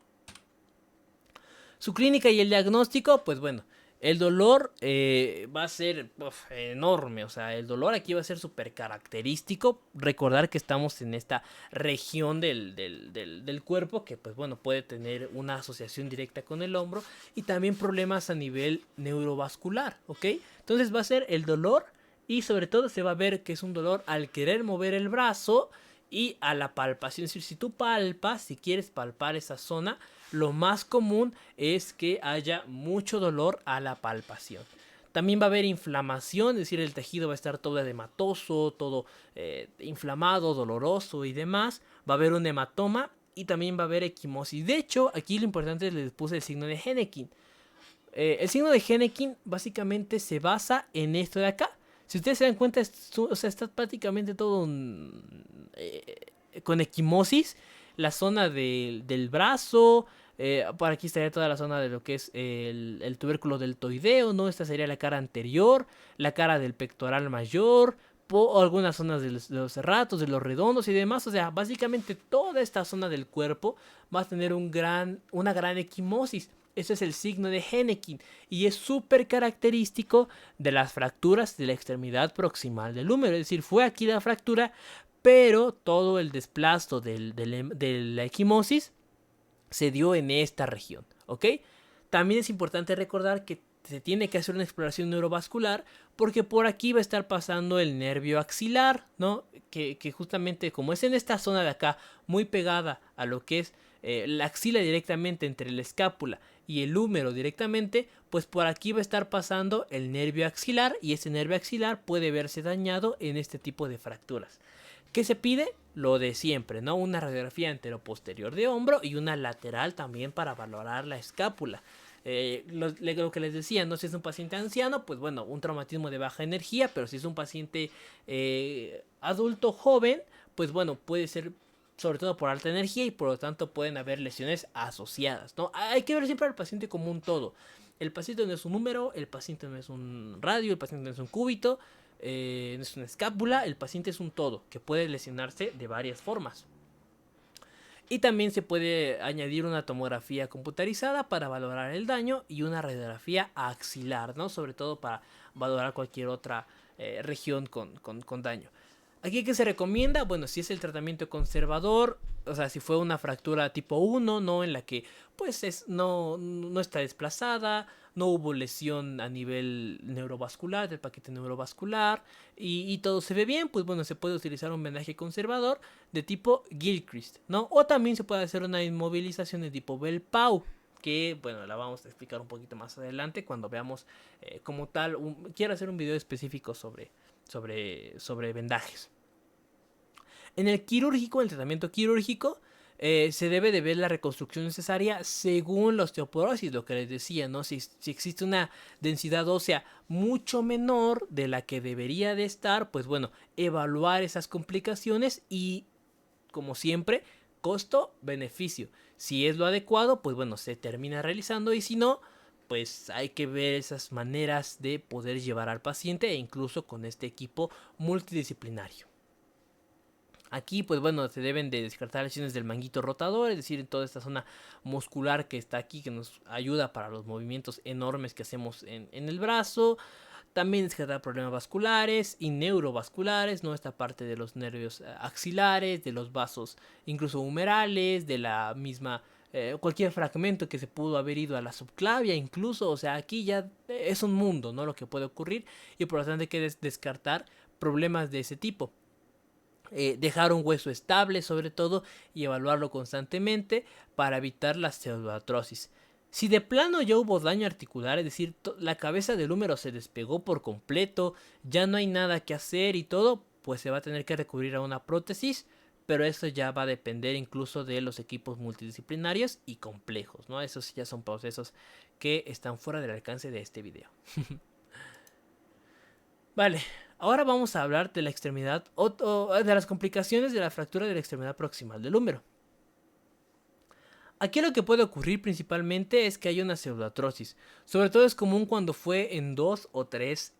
Su clínica y el diagnóstico, pues bueno, el dolor va a ser enorme, o sea, el dolor aquí va a ser súper característico. Recordar que estamos en esta región del cuerpo que, pues bueno, puede tener una asociación directa con el hombro y también problemas a nivel neurovascular, ¿ok? Entonces va a ser el dolor y sobre todo se va a ver que es un dolor al querer mover el brazo y a la palpación. Es decir, si tú palpas, si quieres palpar esa zona, lo más común es que haya mucho dolor a la palpación. También va a haber inflamación, es decir, el tejido va a estar todo edematoso, todo inflamado, doloroso y demás. Va a haber un hematoma y también va a haber equimosis. De hecho, aquí lo importante es que les puse el signo de Hennequin. El signo de Hennequin básicamente se basa en esto de acá. Si ustedes se dan cuenta, está prácticamente todo con equimosis. La zona del brazo. Por aquí estaría toda la zona de lo que es el tubérculo deltoideo, ¿no? Esta sería la cara anterior, la cara del pectoral mayor, o algunas zonas de los serratos, de los redondos y demás. O sea, básicamente toda esta zona del cuerpo va a tener una gran equimosis. Ese es el signo de Hennequin y es súper característico de las fracturas de la extremidad proximal del húmero. Es decir, fue aquí la fractura, pero todo el desplazo de la equimosis se dio en esta región, ¿ok? También es importante recordar que se tiene que hacer una exploración neurovascular porque por aquí va a estar pasando el nervio axilar, ¿no? Que justamente como es en esta zona de acá, muy pegada a lo que es la axila directamente entre la escápula y el húmero directamente, pues por aquí va a estar pasando el nervio axilar y ese nervio axilar puede verse dañado en este tipo de fracturas. ¿Qué se pide? Lo de siempre, ¿no? Una radiografía anteroposterior de hombro y una lateral también para valorar la escápula. Lo que les decía, no si es un paciente anciano, pues bueno, un traumatismo de baja energía, pero si es un paciente adulto joven, pues bueno, puede ser sobre todo por alta energía y por lo tanto pueden haber lesiones asociadas, ¿no? Hay que ver siempre al paciente como un todo. El paciente no es un número, el paciente no es un radio, el paciente no es un cúbito, no es una escápula, el paciente es un todo que puede lesionarse de varias formas. Y también se puede añadir una tomografía computarizada para valorar el daño y una radiografía axilar, ¿no? Sobre todo para valorar cualquier otra región con daño. Aquí, ¿qué se recomienda? Bueno, si es el tratamiento conservador, o sea, si fue una fractura tipo 1, ¿no? En la que pues no está desplazada, no hubo lesión a nivel neurovascular, del paquete neurovascular, y todo se ve bien, pues bueno, se puede utilizar un vendaje conservador de tipo Gilchrist, ¿no? O también se puede hacer una inmovilización de tipo Bell-Pau, que bueno, la vamos a explicar un poquito más adelante cuando veamos como tal, quiero hacer un video específico sobre vendajes. En el quirúrgico, el tratamiento quirúrgico, se debe de ver la reconstrucción necesaria según la osteoporosis, lo que les decía, ¿no? Si existe una densidad ósea mucho menor de la que debería de estar, pues bueno, evaluar esas complicaciones y, como siempre, costo-beneficio. Si es lo adecuado, pues bueno, se termina realizando y si no, pues hay que ver esas maneras de poder llevar al paciente e incluso con este equipo multidisciplinario. Aquí, pues bueno, se deben de descartar lesiones del manguito rotador, es decir, en toda esta zona muscular que está aquí, que nos ayuda para los movimientos enormes que hacemos en el brazo. También descartar problemas vasculares y neurovasculares, ¿no? Esta parte de los nervios axilares, de los vasos incluso humerales, de la misma cualquier fragmento que se pudo haber ido a la subclavia incluso, o sea, aquí ya es un mundo, ¿no? Lo que puede ocurrir y por lo tanto hay que descartar problemas de ese tipo. Dejar un hueso estable sobre todo y evaluarlo constantemente para evitar la pseudoartrosis. Si de plano ya hubo daño articular, es decir, la cabeza del húmero se despegó por completo, ya no hay nada que hacer y todo, pues se va a tener que recurrir a una prótesis, pero eso ya va a depender incluso de los equipos multidisciplinarios y complejos, ¿no? Esos ya son procesos que están fuera del alcance de este video. Vale, ahora vamos a hablar de la extremidad o de las complicaciones de la fractura de la extremidad proximal del húmero. Aquí lo que puede ocurrir principalmente es que haya una pseudoartrosis. Sobre todo es común cuando fue en 2 o 3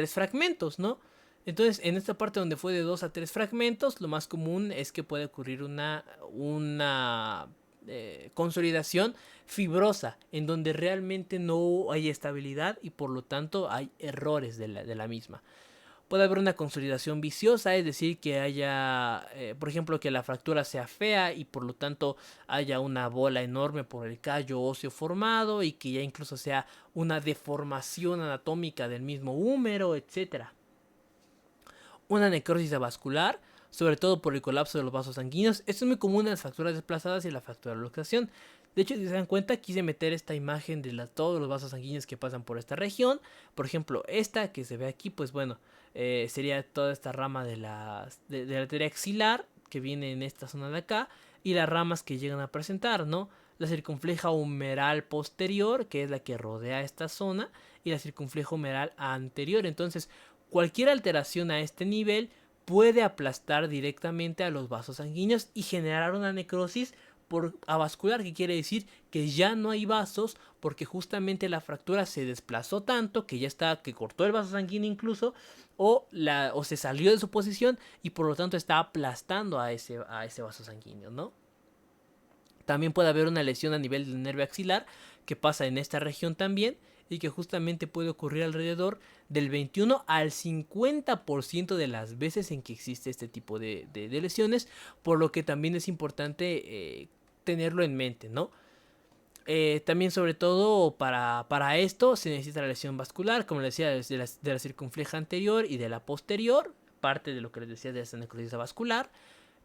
fragmentos, ¿no? Entonces, en esta parte donde fue de 2 a 3 fragmentos, lo más común es que puede ocurrir una consolidación fibrosa, en donde realmente no hay estabilidad y por lo tanto hay errores de la misma. Puede haber una consolidación viciosa, es decir, que haya, por ejemplo, que la fractura sea fea y por lo tanto haya una bola enorme por el callo óseo formado y que ya incluso sea una deformación anatómica del mismo húmero, etc. Una necrosis avascular, sobre todo por el colapso de los vasos sanguíneos. Esto es muy común en las fracturas desplazadas y la fractura de luxación. De hecho, si se dan cuenta, quise meter esta imagen de todos los vasos sanguíneos que pasan por esta región. Por ejemplo, esta que se ve aquí, pues bueno, sería toda esta rama de la arteria axilar que viene en esta zona de acá y las ramas que llegan a presentar, ¿no? La circunfleja humeral posterior, que es la que rodea esta zona, y la circunfleja humeral anterior. Entonces, cualquier alteración a este nivel puede aplastar directamente a los vasos sanguíneos y generar una necrosis por avascular, que quiere decir que ya no hay vasos porque justamente la fractura se desplazó tanto que ya está, que cortó el vaso sanguíneo incluso, o se salió de su posición y por lo tanto está aplastando a ese vaso sanguíneo, ¿no? También puede haber una lesión a nivel del nervio axilar que pasa en esta región también y que justamente puede ocurrir alrededor del 21 al 50% de las veces en que existe este tipo de lesiones, por lo que también es importante tenerlo en mente, ¿no? También sobre todo para esto se necesita la lesión vascular, como les decía, de la circunfleja anterior y de la posterior, parte de lo que les decía de esta necrosis vascular,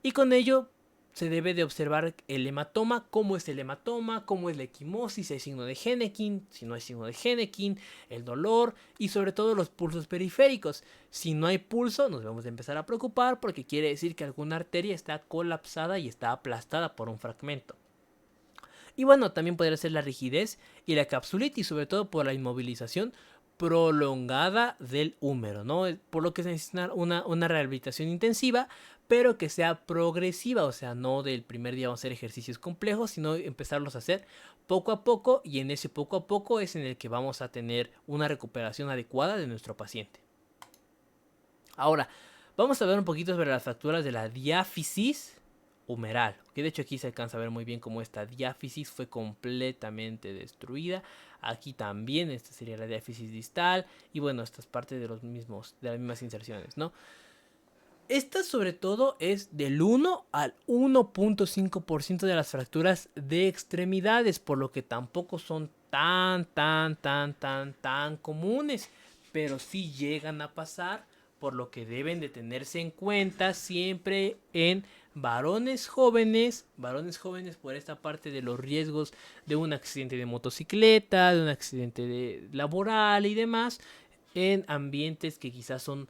y con ello se debe de observar el hematoma, cómo es el hematoma, cómo es la equimosis, si hay signo de Hennequin, si no hay signo de Hennequin, el dolor y sobre todo los pulsos periféricos. Si no hay pulso, nos vamos a empezar a preocupar porque quiere decir que alguna arteria está colapsada y está aplastada por un fragmento. Y bueno, también podría ser la rigidez y la capsulitis, sobre todo por la inmovilización prolongada del húmero, ¿no? Por lo que se necesita una rehabilitación intensiva, pero que sea progresiva, o sea, no del primer día vamos a hacer ejercicios complejos, sino empezarlos a hacer poco a poco, y en ese poco a poco es en el que vamos a tener una recuperación adecuada de nuestro paciente. Ahora, vamos a ver un poquito sobre las fracturas de la diáfisis humeral, que de hecho aquí se alcanza a ver muy bien cómo esta diáfisis fue completamente destruida. Aquí también esta sería la diáfisis distal y bueno, esta es parte de las mismas inserciones, ¿no? Esta sobre todo es del 1 al 1.5% de las fracturas de extremidades, por lo que tampoco son tan comunes, pero sí llegan a pasar, por lo que deben de tenerse en cuenta siempre en varones jóvenes por esta parte de los riesgos de un accidente de motocicleta, de un accidente laboral y demás, en ambientes que quizás son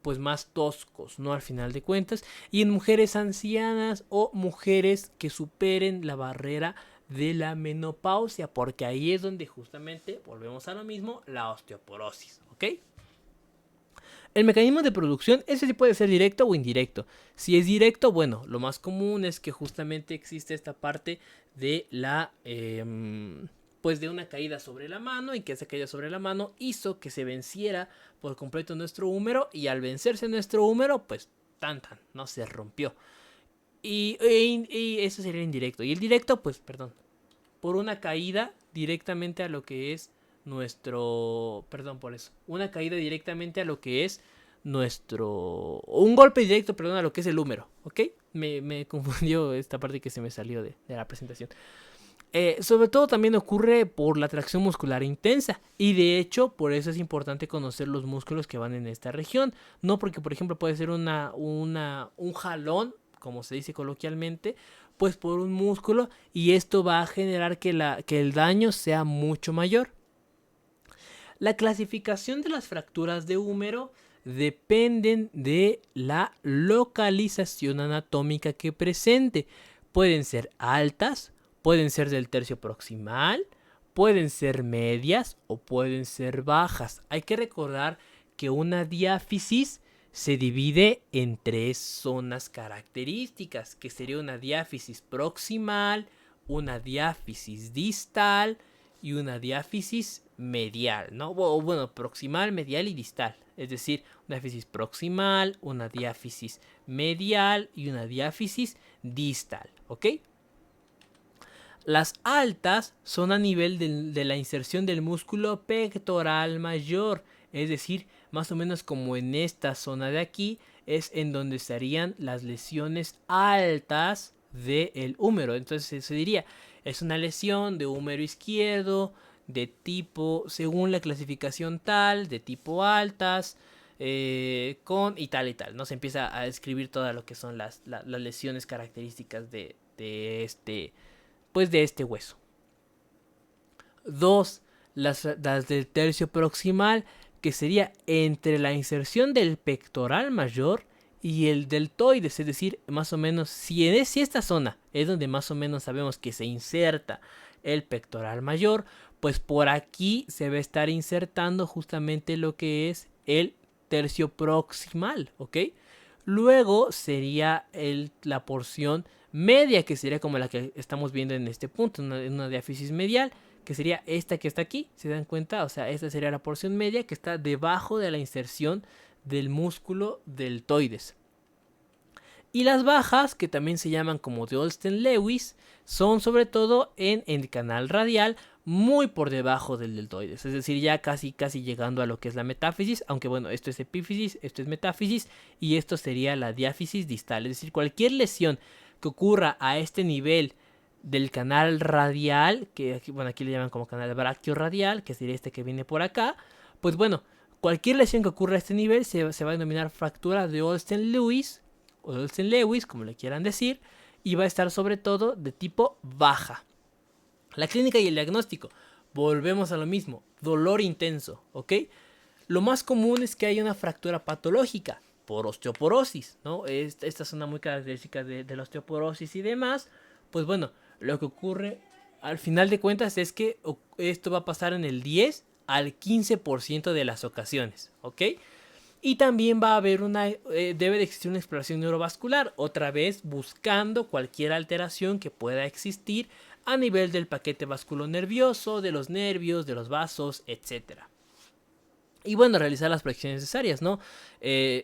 pues más toscos, ¿no? Al final de cuentas, y en mujeres ancianas o mujeres que superen la barrera de la menopausia, porque ahí es donde justamente volvemos a lo mismo, la osteoporosis, ¿ok? El mecanismo de producción, ese sí puede ser directo o indirecto. Si es directo, bueno, lo más común es que justamente existe esta parte de la pues de una caída sobre la mano, y que esa caída sobre la mano hizo que se venciera por completo nuestro húmero, y al vencerse nuestro húmero, pues no se rompió. Y eso sería indirecto. Y el directo, pues, perdón, por una caída directamente a lo que es nuestro... Perdón por eso. Una caída directamente a lo que es nuestro... Un golpe directo, perdón, a lo que es el húmero, ¿ok? Me confundió esta parte que se me salió de la presentación. Sobre todo también ocurre por la tracción muscular intensa, y de hecho por eso es importante conocer los músculos que van en esta región, no porque por ejemplo puede ser un jalón, como se dice coloquialmente, pues por un músculo, y esto va a generar que el daño sea mucho mayor. La clasificación de las fracturas de húmero dependen de la localización anatómica que presente. Pueden ser altas, pueden ser del tercio proximal, pueden ser medias o pueden ser bajas. Hay que recordar que una diáfisis se divide en 3 zonas características, que sería una diáfisis proximal, una diáfisis distal y una diáfisis medial, ¿no? O bueno, proximal, medial y distal. Es decir, una diáfisis proximal, una diáfisis medial y una diáfisis distal, ¿ok? Las altas son a nivel de la inserción del músculo pectoral mayor, es decir, más o menos como en esta zona de aquí es en donde estarían las lesiones altas del húmero. Entonces se diría, es una lesión de húmero izquierdo de tipo, según la clasificación tal, de tipo altas, con y tal, ¿no? Se empieza a describir todo lo que son las lesiones características de este hueso. 2. Las del tercio proximal, que sería entre la inserción del pectoral mayor y el deltoides, es decir, más o menos, si esta zona es donde más o menos sabemos que se inserta el pectoral mayor, pues por aquí se va a estar insertando justamente lo que es el tercio proximal, ¿ok? Luego sería la porción media, que sería como la que estamos viendo en este punto, una diáfisis medial, que sería esta que está aquí, ¿se dan cuenta? O sea, esta sería la porción media que está debajo de la inserción del músculo deltoides. Y las bajas, que también se llaman como de Olsten-Lewis, son sobre todo en el canal radial, muy por debajo del deltoides, es decir, ya casi llegando a lo que es la metáfisis, aunque bueno, esto es epífisis, esto es metáfisis y esto sería la diáfisis distal, es decir, cualquier lesión que ocurra a este nivel del canal radial, que aquí, bueno, aquí le llaman como canal brachioradial, que sería este que viene por acá, pues bueno, cualquier lesión que ocurra a este nivel se va a denominar fractura de Olsten-Lewis, o Olsen-Lewis, como le quieran decir, y va a estar sobre todo de tipo baja. La clínica y el diagnóstico, volvemos a lo mismo, dolor intenso, ¿ok? Lo más común es que haya una fractura patológica por osteoporosis, ¿no? Esta es una muy característica de la osteoporosis y demás. Pues bueno, lo que ocurre al final de cuentas es que esto va a pasar en el 10 al 15% de las ocasiones, ¿ok? Y también va a haber debe de existir una exploración neurovascular, otra vez buscando cualquier alteración que pueda existir a nivel del paquete vasculonervioso, de los nervios, de los vasos, etc. Y bueno, realizar las proyecciones necesarias, ¿no?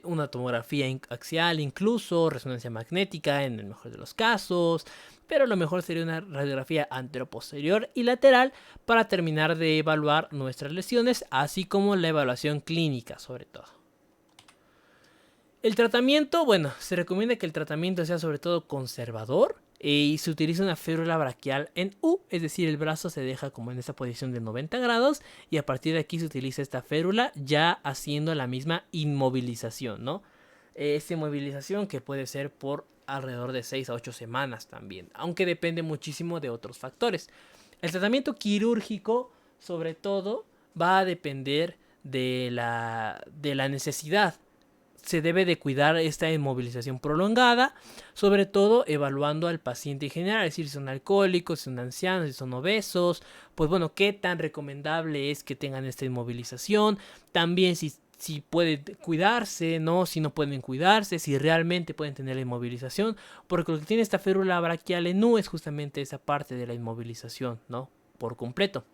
Una tomografía axial incluso, resonancia magnética en el mejor de los casos, pero lo mejor sería una radiografía anteroposterior y lateral para terminar de evaluar nuestras lesiones, así como la evaluación clínica sobre todo. El tratamiento, bueno, se recomienda que el tratamiento sea sobre todo conservador y se utiliza una férula braquial en U, es decir, el brazo se deja como en esta posición de 90 grados y a partir de aquí se utiliza esta férula ya haciendo la misma inmovilización, ¿no? Esta inmovilización que puede ser por alrededor de 6 a 8 semanas también, aunque depende muchísimo de otros factores. El tratamiento quirúrgico, sobre todo, va a depender de la necesidad. Se debe de cuidar esta inmovilización prolongada, sobre todo evaluando al paciente en general, es decir, si son alcohólicos, si son ancianos, si son obesos, pues bueno, qué tan recomendable es que tengan esta inmovilización, también si pueden cuidarse, ¿no? Si no pueden cuidarse, si realmente pueden tener la inmovilización, porque lo que tiene esta férula braquial en U es justamente esa parte de la inmovilización, ¿no? Por completo.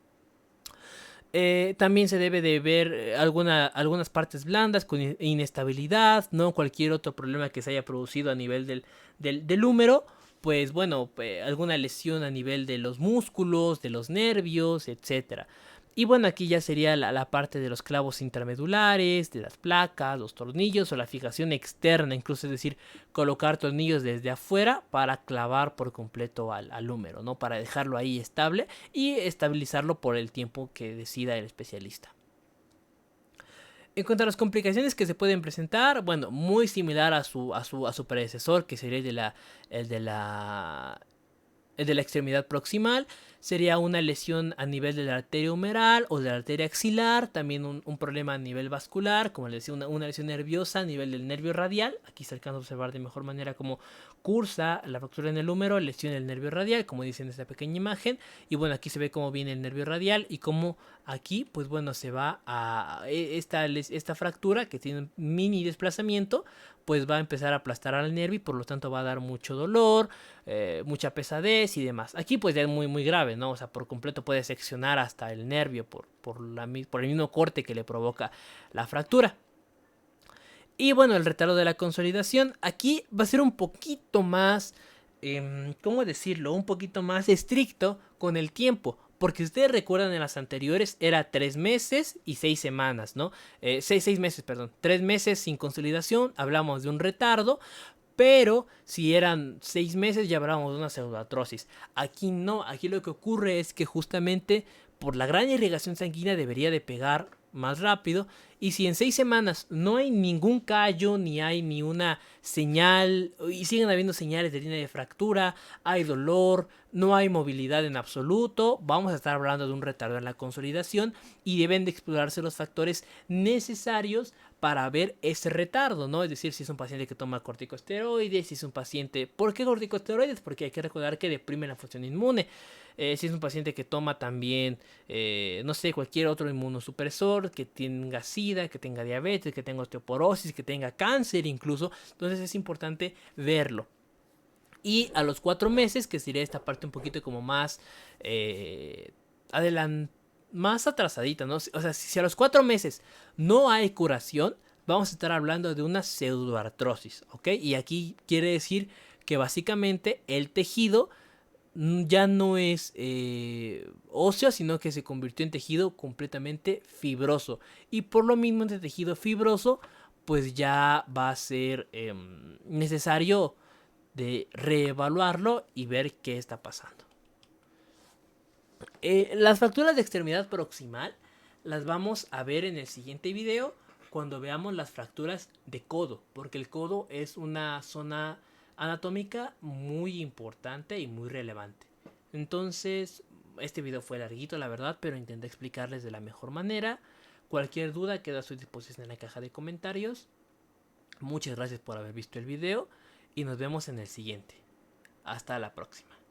También se debe de ver algunas partes blandas con inestabilidad, no cualquier otro problema que se haya producido a nivel del húmero, pues bueno, alguna lesión a nivel de los músculos, de los nervios, etcétera. Y bueno, aquí ya sería la parte de los clavos intermedulares, de las placas, los tornillos o la fijación externa, incluso es decir, colocar tornillos desde afuera para clavar por completo al húmero, ¿no? Para dejarlo ahí estable y estabilizarlo por el tiempo que decida el especialista. En cuanto a las complicaciones que se pueden presentar, bueno, muy similar a su predecesor, que sería el de la extremidad proximal, sería una lesión a nivel de la arteria humeral o de la arteria axilar, también un problema a nivel vascular, como les decía, una lesión nerviosa a nivel del nervio radial. Aquí se alcanza a observar de mejor manera cómo cursa la fractura en el húmero, lesión del nervio radial, como dice en esta pequeña imagen. Y bueno, aquí se ve cómo viene el nervio radial y cómo aquí, pues bueno, se va a esta fractura que tiene un mini desplazamiento, pues va a empezar a aplastar al nervio y por lo tanto va a dar mucho dolor, mucha pesadez y demás. Aquí pues ya es muy grave, ¿no? O sea, por completo puede seccionar hasta el nervio por el mismo corte que le provoca la fractura. Y bueno, el retardo de la consolidación aquí va a ser un poquito más, ¿cómo decirlo? Un poquito más estricto con el tiempo. Porque si ustedes recuerdan en las anteriores era 3 meses y 6 semanas, ¿no? 6 meses, perdón. 3 meses sin consolidación, hablamos de un retardo. Pero si eran 6 meses ya hablábamos de una pseudoartrosis. Aquí no, aquí lo que ocurre es que justamente por la gran irrigación sanguínea debería de pegar más rápido. Y si en 6 semanas no hay ningún callo, ni hay ni una señal, y siguen habiendo señales de línea de fractura, hay dolor, no hay movilidad en absoluto, vamos a estar hablando de un retardo en la consolidación y deben de explorarse los factores necesarios para ver ese retardo, ¿no? Es decir, si es un paciente que toma corticosteroides, si es un paciente... ¿Por qué corticosteroides? Porque hay que recordar que deprime la función inmune. Si es un paciente que toma también, no sé, cualquier otro inmunosupresor, que tenga sida, que tenga diabetes, que tenga osteoporosis, que tenga cáncer incluso, entonces es importante verlo. Y a los 4 meses, que sería esta parte un poquito como más más atrasadita, ¿no? O sea, si a los 4 meses no hay curación, vamos a estar hablando de una pseudoartrosis, ¿ok? Y aquí quiere decir que básicamente el tejido ya no es óseo, sino que se convirtió en tejido completamente fibroso. Y por lo mismo, este tejido fibroso, pues ya va a ser necesario de reevaluarlo y ver qué está pasando. Las fracturas de extremidad proximal las vamos a ver en el siguiente video cuando veamos las fracturas de codo, porque el codo es una zona anatómica muy importante y muy relevante. Entonces, este video fue larguito, la verdad, pero intenté explicarles de la mejor manera. Cualquier duda queda a su disposición en la caja de comentarios. Muchas gracias por haber visto el video y nos vemos en el siguiente. Hasta la próxima.